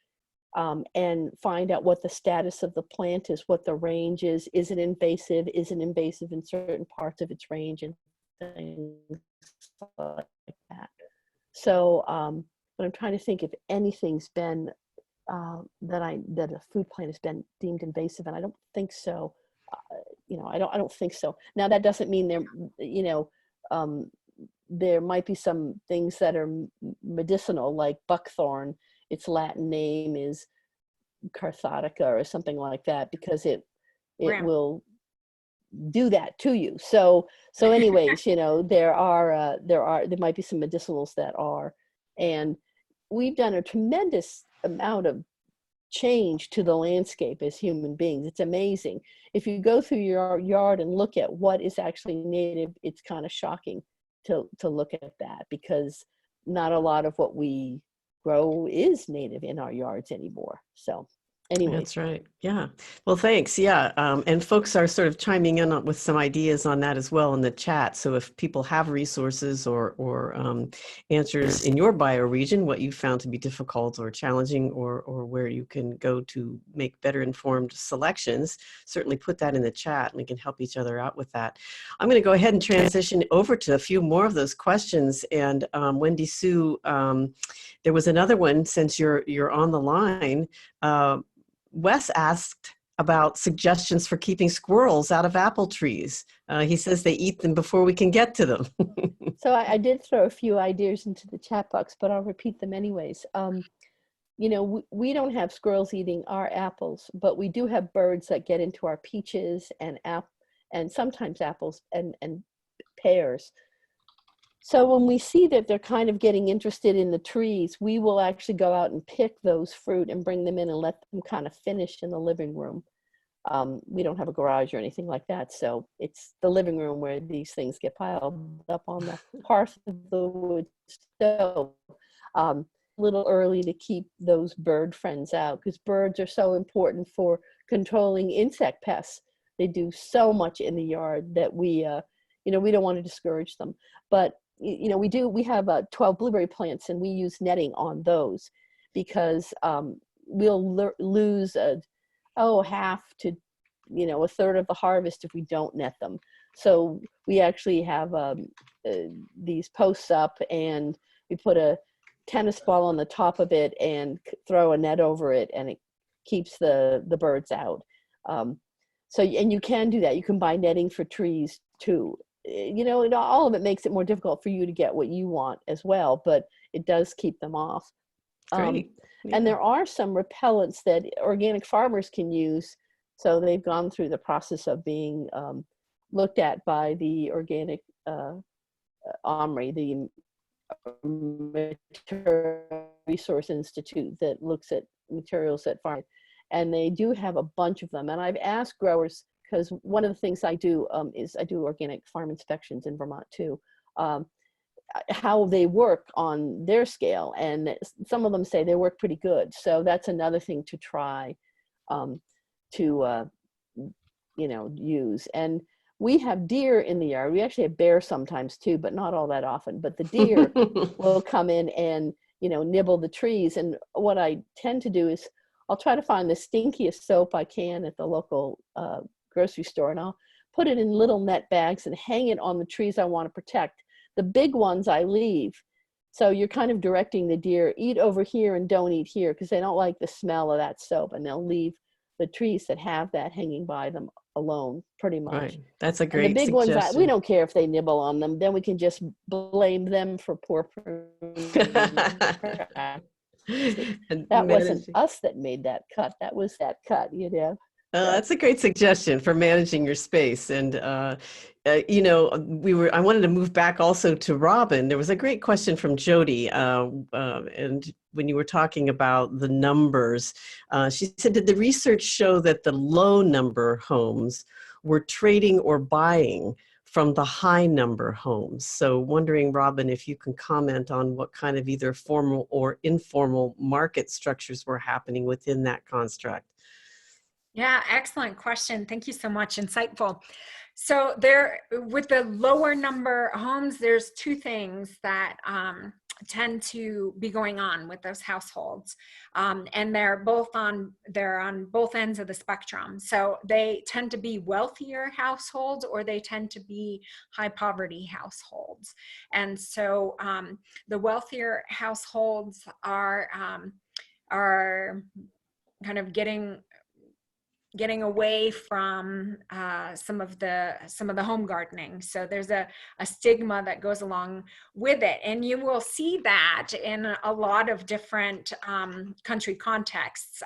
and find out what the status of the plant is, what the range is it invasive, is it invasive in certain parts of its range, and things like that. So, but I'm trying to think if anything's been that a food plant has been deemed invasive, and I don't think so. I don't think so. Now that doesn't mean there might be some things that are medicinal, like buckthorn. Its Latin name is Carthotica or something like that, because it will do that to you. So anyways, there might be some medicinals that are, and we've done a tremendous amount of change to the landscape as human beings. It's amazing. If you go through your yard and look at what is actually native, it's kind of shocking to look at that, because not a lot of what we grow is native in our yards anymore. So anyway. That's right. Yeah. Well, thanks. Yeah. And folks are sort of chiming in with some ideas on that as well in the chat. So if people have resources or answers in your bioregion, what you found to be difficult or challenging, or where you can go to make better informed selections, certainly put that in the chat and we can help each other out with that. I'm going to go ahead and transition over to a few more of those questions. And Wendy Sue, there was another one, since you're on the line. Wes asked about suggestions for keeping squirrels out of apple trees. He says they eat them before we can get to them. So I did throw a few ideas into the chat box, but I'll repeat them anyways. We don't have squirrels eating our apples, but we do have birds that get into our peaches and sometimes apples and pears. So when we see that they're kind of getting interested in the trees, we will actually go out and pick those fruit and bring them in and let them kind of finish in the living room. We don't have a garage or anything like that, so it's the living room where these things get piled up on the hearth of the wood stove. A little early to keep those bird friends out, because birds are so important for controlling insect pests. They do so much in the yard that we don't want to discourage them. But we have 12 blueberry plants, and we use netting on those, because we'll lose half to a third of the harvest if we don't net them. So we actually have these posts up, and we put a tennis ball on the top of it and throw a net over it, and it keeps the birds out. So, and you can do that. You can buy netting for trees too. All of it makes it more difficult for you to get what you want as well, but it does keep them off. Great. Yeah. And there are some repellents that organic farmers can use. So they've gone through the process of being looked at by the Organic OMRI, the Material Resource Institute that looks at materials at farm, and they do have a bunch of them. And I've asked growers, because one of the things I do is I do organic farm inspections in Vermont too, how they work on their scale, and some of them say they work pretty good. So that's another thing to try to use. And we have deer in the yard. We actually have bears sometimes too, but not all that often. But the deer will come in and nibble the trees. And what I tend to do is I'll try to find the stinkiest soap I can at the local grocery store, and I'll put it in little net bags and hang it on the trees I want to protect. The big ones I leave. So you're kind of directing the deer, eat over here and don't eat here, because they don't like the smell of that soap, and they'll leave the trees that have that hanging by them alone, pretty much. Right. That's a And great the big suggestion. ones, we don't care if they nibble on them. Then we can just blame them for poor And that wasn't managing. us that made that cut. That was that cut, That's a great suggestion for managing your space. And, I wanted to move back also to Robin. There was a great question from Jody. And when you were talking about the numbers, she said, did the research show that the low number homes were trading or buying from the high number homes? So wondering, Robin, if you can comment on what kind of either formal or informal market structures were happening within that construct. Yeah, excellent question. Thank you so much. Insightful. So with the lower number homes, there's two things that tend to be going on with those households. And they're on both ends of the spectrum. So they tend to be wealthier households, or they tend to be high poverty households. And so the wealthier households are kind of getting away from some of the home gardening. So there's a stigma that goes along with it. And you will see that in a lot of different country contexts.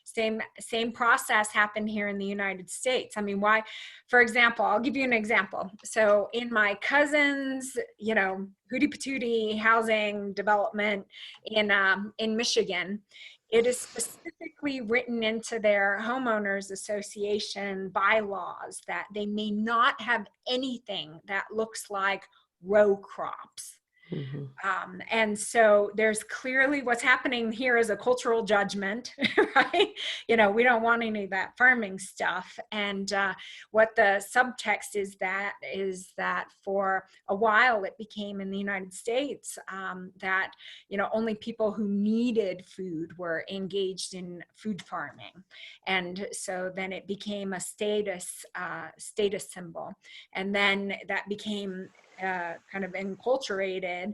Same process happened here in the United States. I mean, why? For example, I'll give you an example. So in my cousin's, hootie patootie housing development in Michigan, it is specifically written into their homeowners association bylaws that they may not have anything that looks like row crops. Mm-hmm. And so there's clearly what's happening here is a cultural judgment, right? We don't want any of that farming stuff. And what the subtext is that for a while it became in the United States that, only people who needed food were engaged in food farming. And so then it became a status symbol. And then that became kind of enculturated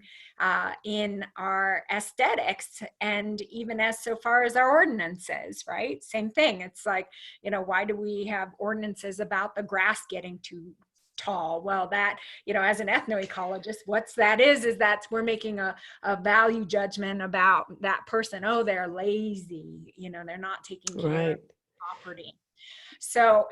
in our aesthetics, and even as so far as our ordinances, right? Same thing. It's like, why do we have ordinances about the grass getting too tall? Well, that, as an ethnoecologist, what's that is that we're making a value judgment about that person. Oh, they're lazy, they're not taking care of property. So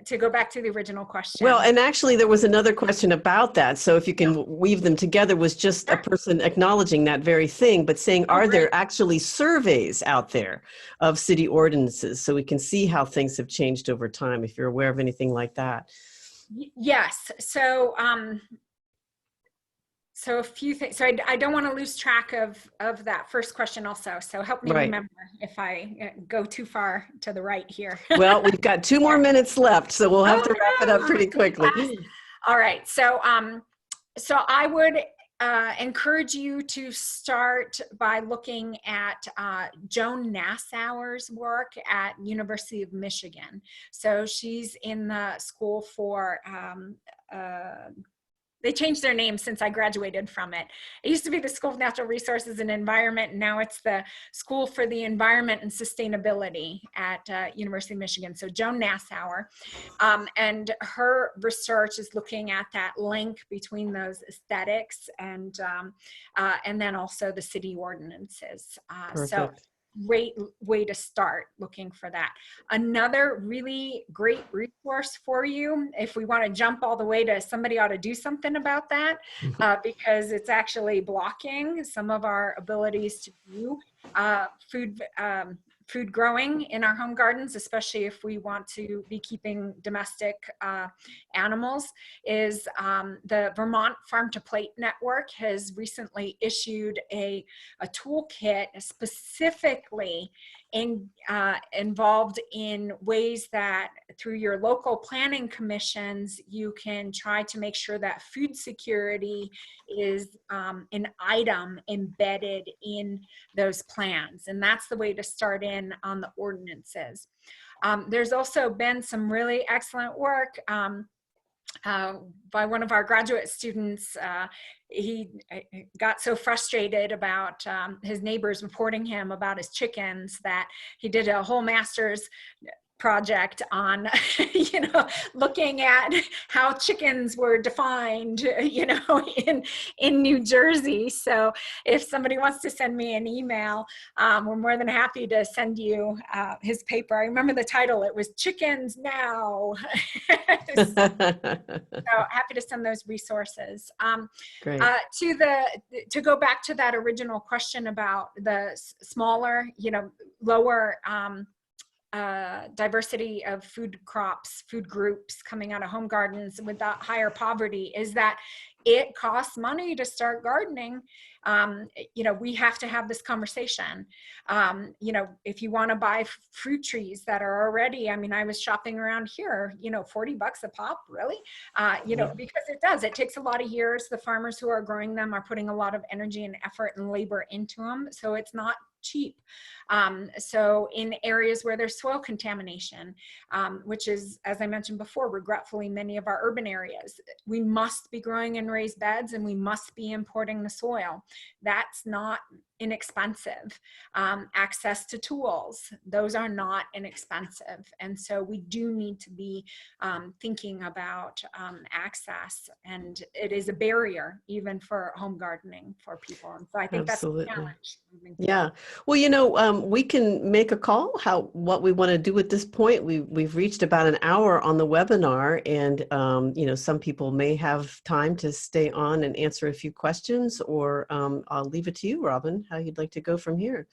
to go back to the original question. Well, and actually there was another question about that. So if you can weave them together, was just a person acknowledging that very thing, but saying, are there actually surveys out there of city ordinances so we can see how things have changed over time, if you're aware of anything like that? Yes. So a few things. So I don't want to lose track of that first question also. So help me remember if I go too far to the right here. Well, we've got 2 more minutes left, so we'll have to wrap it up pretty quickly. All right. So I would encourage you to start by looking at Joan Nassauer's work at University of Michigan. So she's in the school for they changed their name since I graduated from it. It used to be the School of Natural Resources and Environment, and now it's the School for the Environment and Sustainability at University of Michigan. So Joan Nassauer, and her research is looking at that link between those aesthetics and then also the city ordinances. great way to start looking for that. Another really great resource for you, if we want to jump all the way to somebody ought to do something about that, because it's actually blocking some of our abilities to do food growing in our home gardens, especially if we want to be keeping domestic animals, is the Vermont Farm to Plate Network has recently issued a toolkit specifically involved in ways that through your local planning commissions, you can try to make sure that food security is an item embedded in those plans. And that's the way to start in on the ordinances. There's also been some really excellent work by one of our graduate students. He got so frustrated about his neighbors reporting him about his chickens that he did a whole master's project on, looking at how chickens were defined, in New Jersey. So if somebody wants to send me an email, we're more than happy to send you his paper. I remember the title, it was Chickens Now. So happy to send those resources. Great. To go back to that original question about the smaller, lower diversity of food crops, food groups coming out of home gardens with that higher poverty, is that it costs money to start gardening. We have to have this conversation. If you want to buy fruit trees that are already, I was shopping around here, $40 a pop, really? Because it takes a lot of years. The farmers who are growing them are putting a lot of energy and effort and labor into them. So it's not cheap. So in areas where there's soil contamination, which is, as I mentioned before, regretfully, many of our urban areas, we must be growing in raised beds and we must be importing the soil. That's not inexpensive. Access to tools, those are not inexpensive. And so we do need to be thinking about access, and it is a barrier even for home gardening for people. And so I think Absolutely. That's a challenge. Yeah. Well, we can make a call what we want to do at this point. We've reached about an hour on the webinar, and some people may have time to stay on and answer a few questions, or I'll leave it to you, Robin, how you'd like to go from here.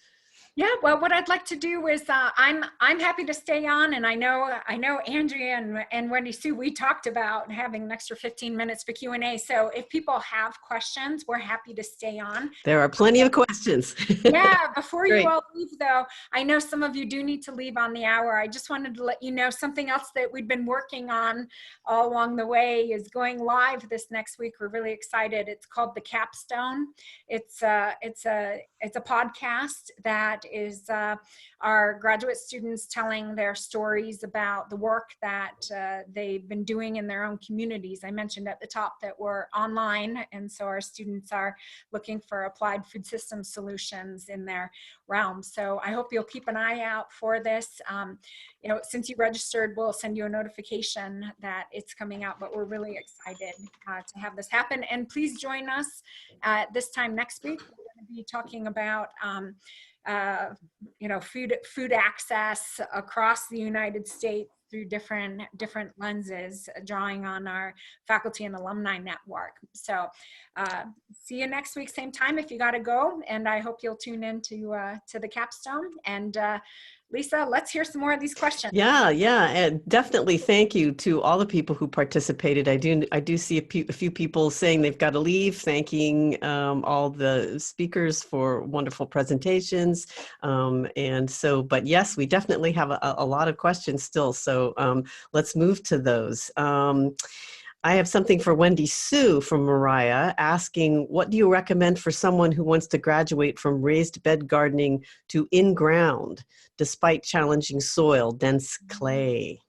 Yeah, well, what I'd like to do is I'm happy to stay on, and I know Andrea and Wendy Sue, we talked about having an extra 15 minutes for Q&A. So if people have questions, we're happy to stay on. There are plenty of questions. Yeah, before Great. you all leave though, I know some of you do need to leave on the hour. I just wanted to let you know something else that we've been working on all along the way is going live this next week. We're really excited. It's called The Capstone. It's a podcast that is our graduate students telling their stories about the work that they've been doing in their own communities. I mentioned at the top that we're online, and so our students are looking for applied food system solutions in their realm. So I hope you'll keep an eye out for this. Since you registered, we'll send you a notification that it's coming out, but we're really excited to have this happen. And please join us this time next week. We're going to be talking about food access across the United States through different lenses, drawing on our faculty and alumni network. So see you next week, same time if you got to go, and I hope you'll tune in to the Capstone. And Lisa, let's hear some more of these questions. Yeah, and definitely thank you to all the people who participated. I do see a few people saying they've got to leave, thanking all the speakers for wonderful presentations. But yes, we definitely have a lot of questions still. So let's move to those. I have something for Wendy Sue from Mariah asking, what do you recommend for someone who wants to graduate from raised bed gardening to in-ground, despite challenging soil, dense clay?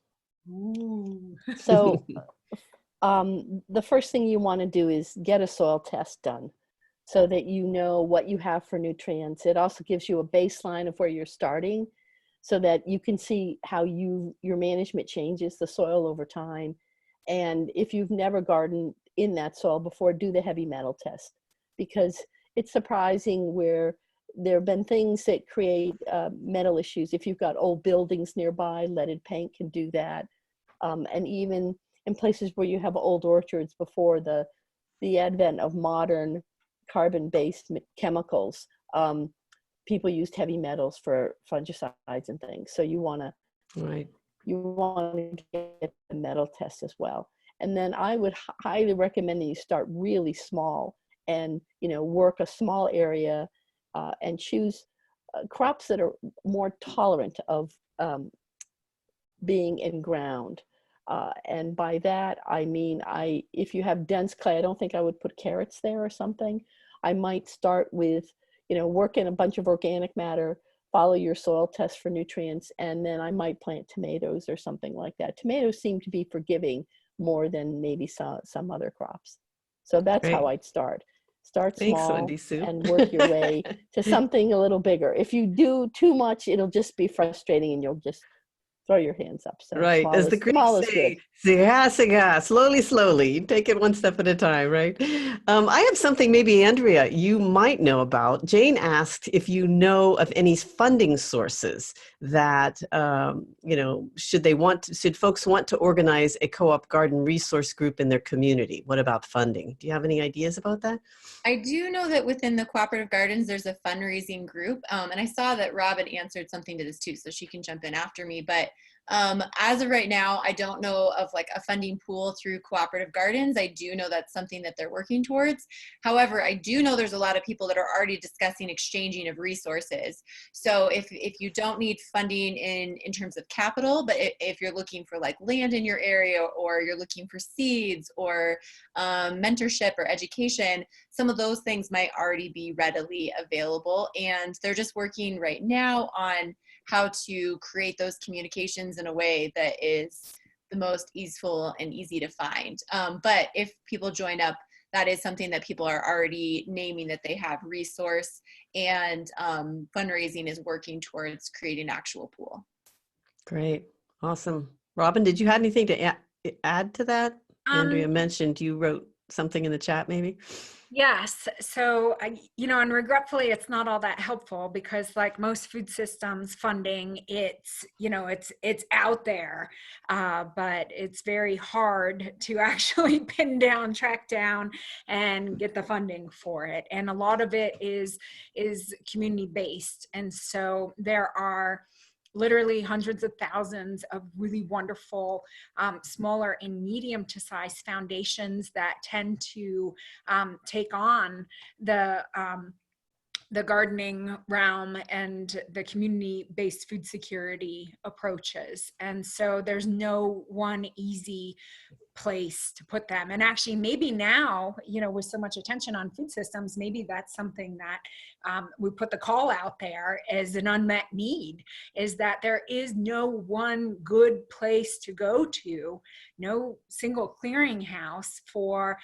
Ooh. So the first thing you want to do is get a soil test done so that you know what you have for nutrients. It also gives you a baseline of where you're starting so that you can see how your management changes the soil over time. And if you've never gardened in that soil before, do the heavy metal test, because it's surprising where there have been things that create metal issues. If you've got old buildings nearby, leaded paint can do that. And even in places where you have old orchards before the advent of modern carbon-based chemicals, people used heavy metals for fungicides and things. So you want to get a metal test as well. And then I would highly recommend that you start really small and, work a small area and choose crops that are more tolerant of being in ground. And by that, I mean, if you have dense clay, I don't think I would put carrots there or something. I might start with, work in a bunch of organic matter, follow your soil test for nutrients, and then I might plant tomatoes or something like that. Tomatoes seem to be forgiving more than maybe some other crops. So that's how I'd start. Start Thanks, small Wendy Sue. and work your way to something a little bigger. If you do too much, it'll just be frustrating and you'll just throw your hands up. So Right. As the Greeks say, siga, slowly, slowly. You take it one step at a time, right? I have something maybe, Andrea, you might know about. Jane asked if you know of any funding sources that, should folks want to organize a co-op garden resource group in their community? What about funding? Do you have any ideas about that? I do know that within the cooperative gardens, there's a fundraising group. And I saw that Robin answered something to this too, so she can jump in after me. But as of right now, I don't know of like a funding pool through cooperative gardens. I do know that's something that they're working towards. However, I do know there's a lot of people that are already discussing exchanging of resources. So if you don't need funding in terms of capital, but if you're looking for like land in your area, or you're looking for seeds or mentorship or education, some of those things might already be readily available. And they're just working right now on how to create those communications in a way that is the most easeful and easy to find. But if people join up, that is something that people are already naming that they have resource, and fundraising is working towards creating an actual pool. Great. Awesome. Robin, did you have anything to add to that? Andrea mentioned you wrote something in the chat maybe. Yes. So, and regretfully, it's not all that helpful because like most food systems funding, it's out there, but it's very hard to actually track down and get the funding for it. And a lot of it is community based. And so there are literally hundreds of thousands of really wonderful smaller and medium to size foundations that tend to take on the gardening realm and the community-based food security approaches. And so there's no one easy place to put them. And actually maybe now, with so much attention on food systems, maybe that's something that we put the call out there as an unmet need, is that there is no one good place to go to, no single clearinghouse for,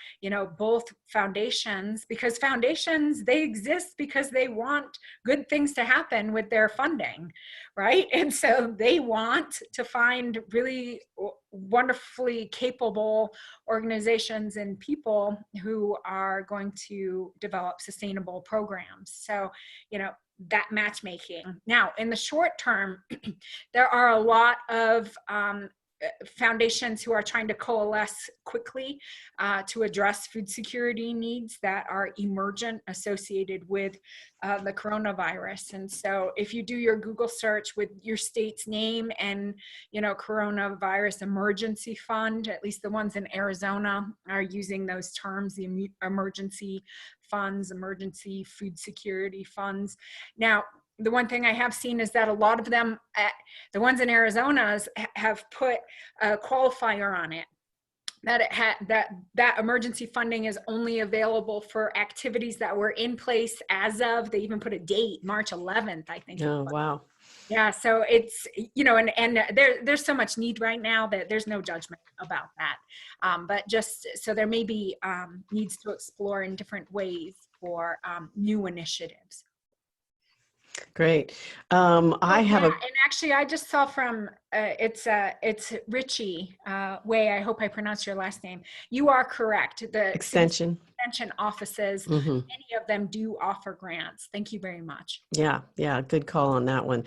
both foundations, because foundations, they exist because they want good things to happen with their funding, right? And so they want to find really wonderfully capable organizations and people who are going to develop sustainable programs. So, that matchmaking. Now, in the short term, there are a lot of foundations who are trying to coalesce quickly to address food security needs that are emergent associated with the coronavirus. And so if you do your Google search with your state's name and, coronavirus emergency fund, at least the ones in Arizona are using those terms, the emergency funds, emergency food security funds. Now, the one thing I have seen is that a lot of them, the ones in Arizona, have put a qualifier on it that it had that emergency funding is only available for activities that were in place as of. They even put a date, March 11th, I think. Oh, wow. Yeah, so it's and there's so much need right now that there's no judgment about that. But just so there may be needs to explore in different ways for new initiatives. Great. Oh, I have yeah, a and actually, I just saw from it's Richie Way. I hope I pronounced your last name. You are correct. The city extension. extension offices, Hmm. many of them do offer grants. Thank you very much. Yeah, yeah, good call on that one.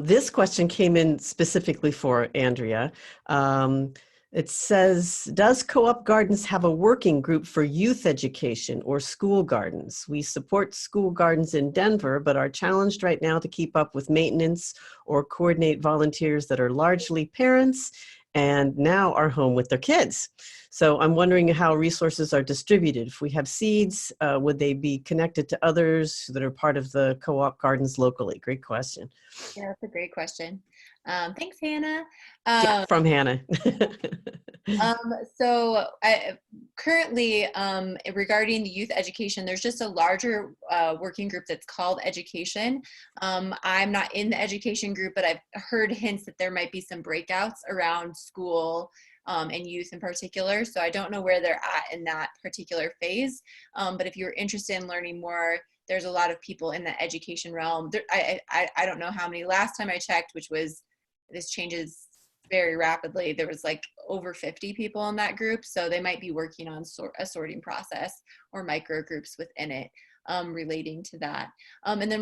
This question came in specifically for Andrea. Um, it says, does Co-op Gardens have a working group for youth education or school gardens? We support school gardens in Denver, but are challenged right now to keep up with maintenance or coordinate volunteers that are largely parents and now are home with their kids. So I'm wondering how resources are distributed. If we have seeds, would they be connected to others that are part of the co-op gardens locally? Great question. Yeah, that's a great question. Thanks, Hannah. Yeah, from Hannah. So currently, regarding the youth education, there's just a larger working group that's called education. I'm not in the education group, but I've heard hints that there might be some breakouts around school and youth in particular. So I don't know where they're at in that particular phase. But if you're interested in learning more, there's a lot of people in the education realm. I don't know how many last time I checked, which was, this changes very rapidly. There was like over 50 people in that group. So they might be working on a sorting process or micro groups within it relating to that. And then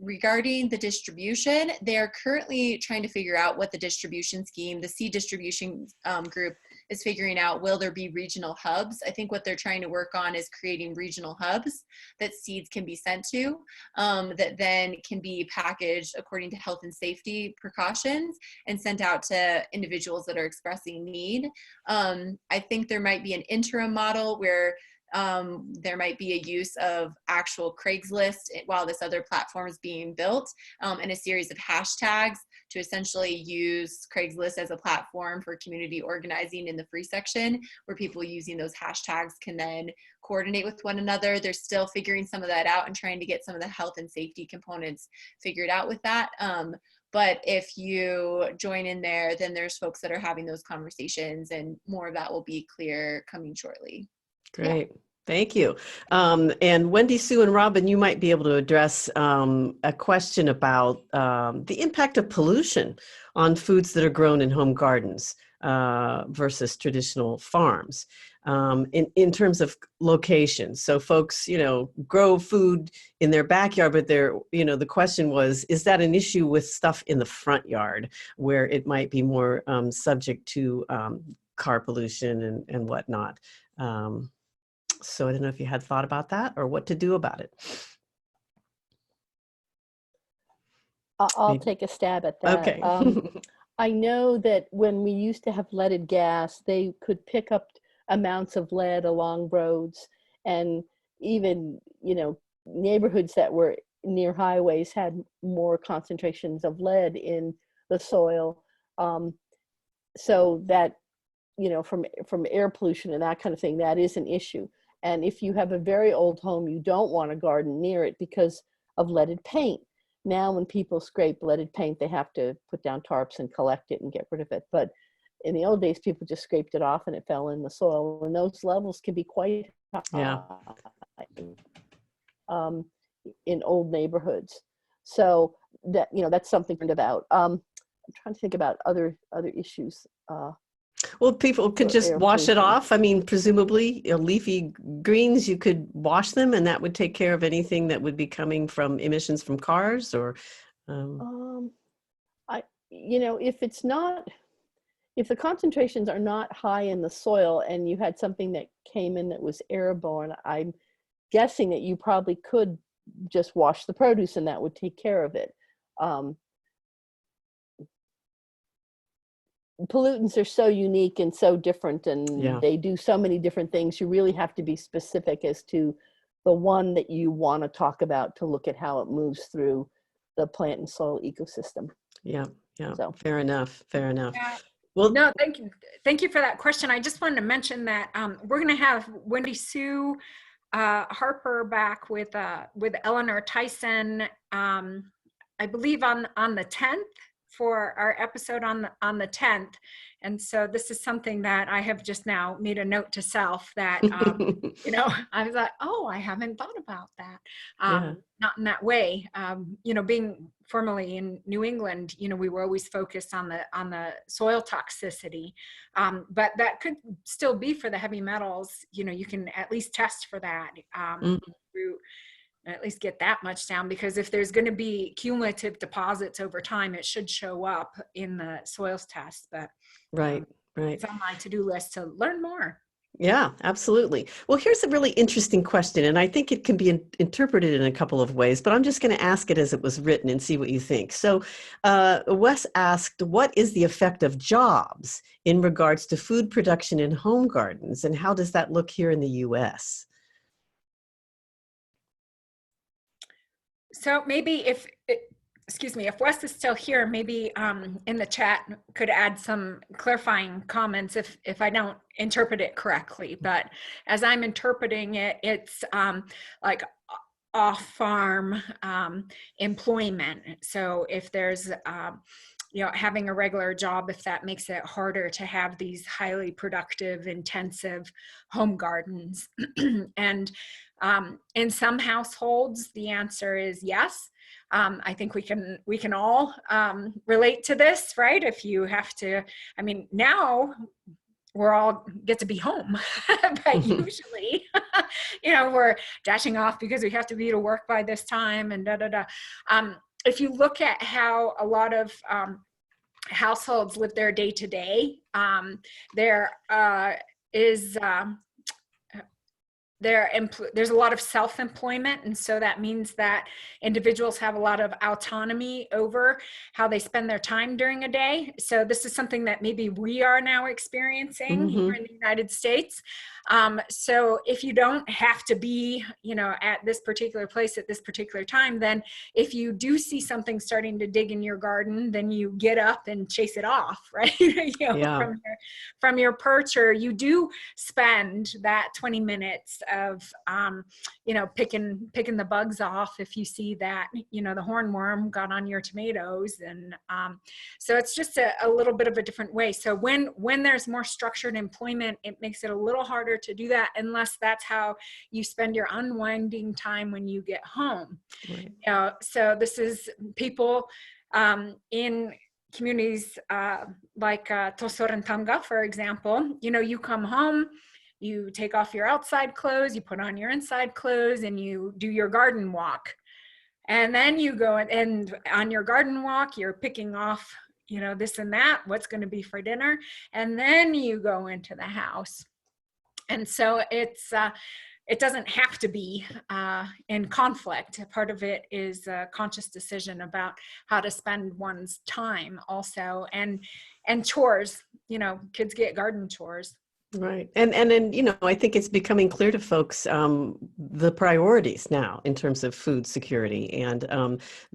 regarding the distribution, they're currently trying to figure out what the distribution scheme, the seed distribution group is figuring out, will there be regional hubs? I think what they're trying to work on is creating regional hubs that seeds can be sent to, that then can be packaged according to health and safety precautions and sent out to individuals that are expressing need. I think there might be an interim model where there might be a use of actual Craigslist while this other platform is being built, and a series of hashtags to essentially use Craigslist as a platform for community organizing in the free section, where people using those hashtags can then coordinate with one another. They're still figuring some of that out and trying to get some of the health and safety components figured out with that. But if you join in there, then there's folks that are having those conversations, and more of that will be clear coming shortly. Great. Thank you. And Wendy, Sue, and Robin, you might be able to address a question about the impact of pollution on foods that are grown in home gardens versus traditional farms in terms of location. So folks, grow food in their backyard, but the question was, is that an issue with stuff in the front yard where it might be more subject to car pollution and whatnot? So I don't know if you had thought about that or what to do about it. I'll take a stab at that. Okay. I know that when we used to have leaded gas, they could pick up amounts of lead along roads, and even, neighborhoods that were near highways had more concentrations of lead in the soil. So that, from air pollution and that kind of thing, that is an issue. And if you have a very old home, you don't want to garden near it because of leaded paint. Now, when people scrape leaded paint, they have to put down tarps and collect it and get rid of it. But in the old days, people just scraped it off and it fell in the soil. And those levels can be quite high in old neighborhoods. So that, that's something to think about. I'm trying to think about other issues. Well, people could just wash it off. I mean, presumably, leafy greens, you could wash them, and that would take care of anything that would be coming from emissions from cars, or. If the concentrations are not high in the soil, and you had something that came in that was airborne, I'm guessing that you probably could just wash the produce, and that would take care of it. Pollutants are so unique and so different, and they do so many different things. You really have to be specific as to the one that you want to talk about to look at how it moves through the plant and soil ecosystem. Yeah. So. Fair enough. Yeah. Well, no, thank you for that question. I just wanted to mention that we're going to have Wendy Sue Harper back with Eleanor Tyson, I believe on the 10th for our episode on the 10th. And so this is something that I have just now made a note to self that, you know, I was like, oh, I haven't thought about that. Yeah. Not in that way. You know, being formerly in New England, you know, we were always focused on the soil toxicity, but that could still be for the heavy metals. You know, you can at least test for that through, at least get that much down, because if there's going to be cumulative deposits over time, it should show up in the soils test. But Right. it's on my to-do list to learn more. Yeah, absolutely. Well, here's a really interesting question, and I think it can be interpreted in a couple of ways, but I'm just going to ask it as it was written and see what you think. So Wes asked, what is the effect of jobs in regards to food production in home gardens, and how does that look here in the U.S.? So maybe if Wes is still here, maybe in the chat could add some clarifying comments if I don't interpret it correctly. But as I'm interpreting it, it's like off-farm employment. So if there's you know, having a regular job, if that makes it harder to have these highly productive, intensive home gardens. And in some households, the answer is yes. I think we can all relate to this, right? If you have to, I mean, now we're all get to be home, but usually, you know, we're dashing off because we have to be to work by this time and if you look at how a lot of households live their day to day, there is there's a lot of self-employment, and so that means that individuals have a lot of autonomy over how they spend their time during a day. So this is something that maybe we are now experiencing here in the United States. So if you don't have to be, you know, at this particular place at this particular time, then if you do see something starting to dig in your garden, then you get up and chase it off, right? You know, from your perch, or you do spend that 20 minutes of, you know, picking the bugs off if you see that, you know, the hornworm got on your tomatoes. And so it's just a little bit of a different way. So when there's more structured employment, it makes it a little harder to do that, unless that's how you spend your unwinding time when you get home. Right. So this is people in communities like Tosor and Tanga, for example. You know, you come home, you take off your outside clothes, you put on your inside clothes, and you do your garden walk. And then you go and on your garden walk, you're picking off, you know, this and that, what's going to be for dinner. And then you go into the house. And so it's, it doesn't have to be in conflict. Part of it is a conscious decision about how to spend one's time also. And chores, you know, kids get garden chores. Right. And then, you know, I think it's becoming clear to folks the priorities now in terms of food security and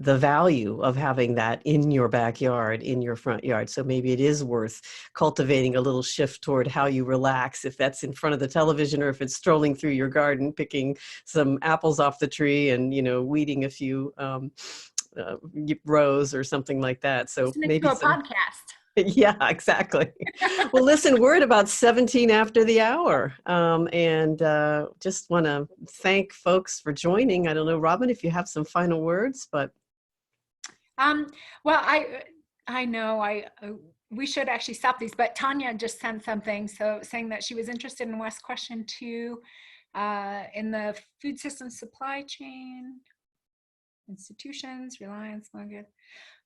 the value of having that in your backyard, in your front yard. So maybe it is worth cultivating a little shift toward how you relax, if that's in front of the television or if it's strolling through your garden, picking some apples off the tree and, you know, weeding a few rows or something like that. So maybe a podcast. Yeah, exactly. Well, listen, we're at about 17 after the hour. And just want to thank folks for joining. I don't know, Robin, if you have some final words, but. Well, I know we should actually stop these, but Tanya just sent something. So saying that she was interested in West's question too, in the food system supply chain, institutions, reliance, market.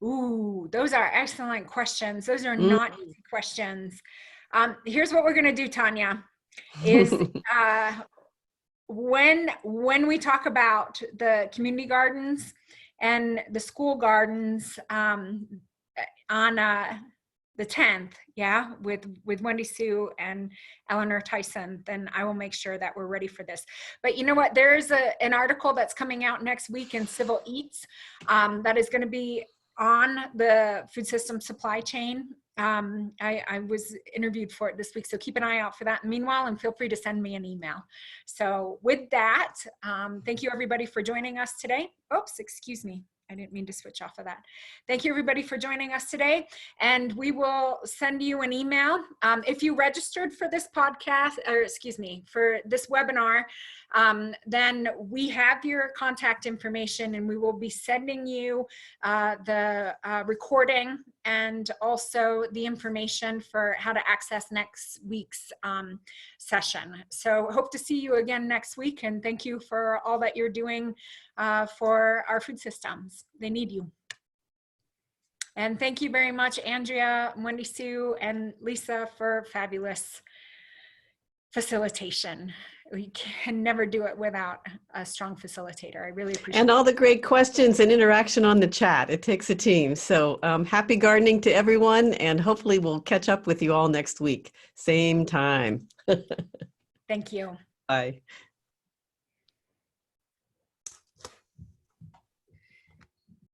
Ooh, those are excellent questions. Those are not easy questions. Here's what we're going to do, Tanya, is when we talk about the community gardens and the school gardens on the 10th, yeah, with Wendy Sue and Eleanor Tyson, then I will make sure that we're ready for this. But you know what? There is an article that's coming out next week in Civil Eats that is going to be on the food system supply chain. I was interviewed for it this week, so keep an eye out for that. Meanwhile, and feel free to send me an email. So with that, thank you everybody for joining us today. Oops, excuse me. I didn't mean to switch off of that. Thank you everybody for joining us today. And we will send you an email. If you registered for this podcast, or excuse me, for this webinar, then we have your contact information and we will be sending you the recording and also the information for how to access next week's session. So hope to see you again next week, and thank you for all that you're doing for our food systems. They need you. And thank you very much, Andrea, Wendy Sue, and Lisa for fabulous facilitation. We can never do it without a strong facilitator. I really appreciate it. And all the great questions and interaction on the chat. It takes a team. So happy gardening to everyone, and hopefully we'll catch up with you all next week. Same time. Thank you. Bye.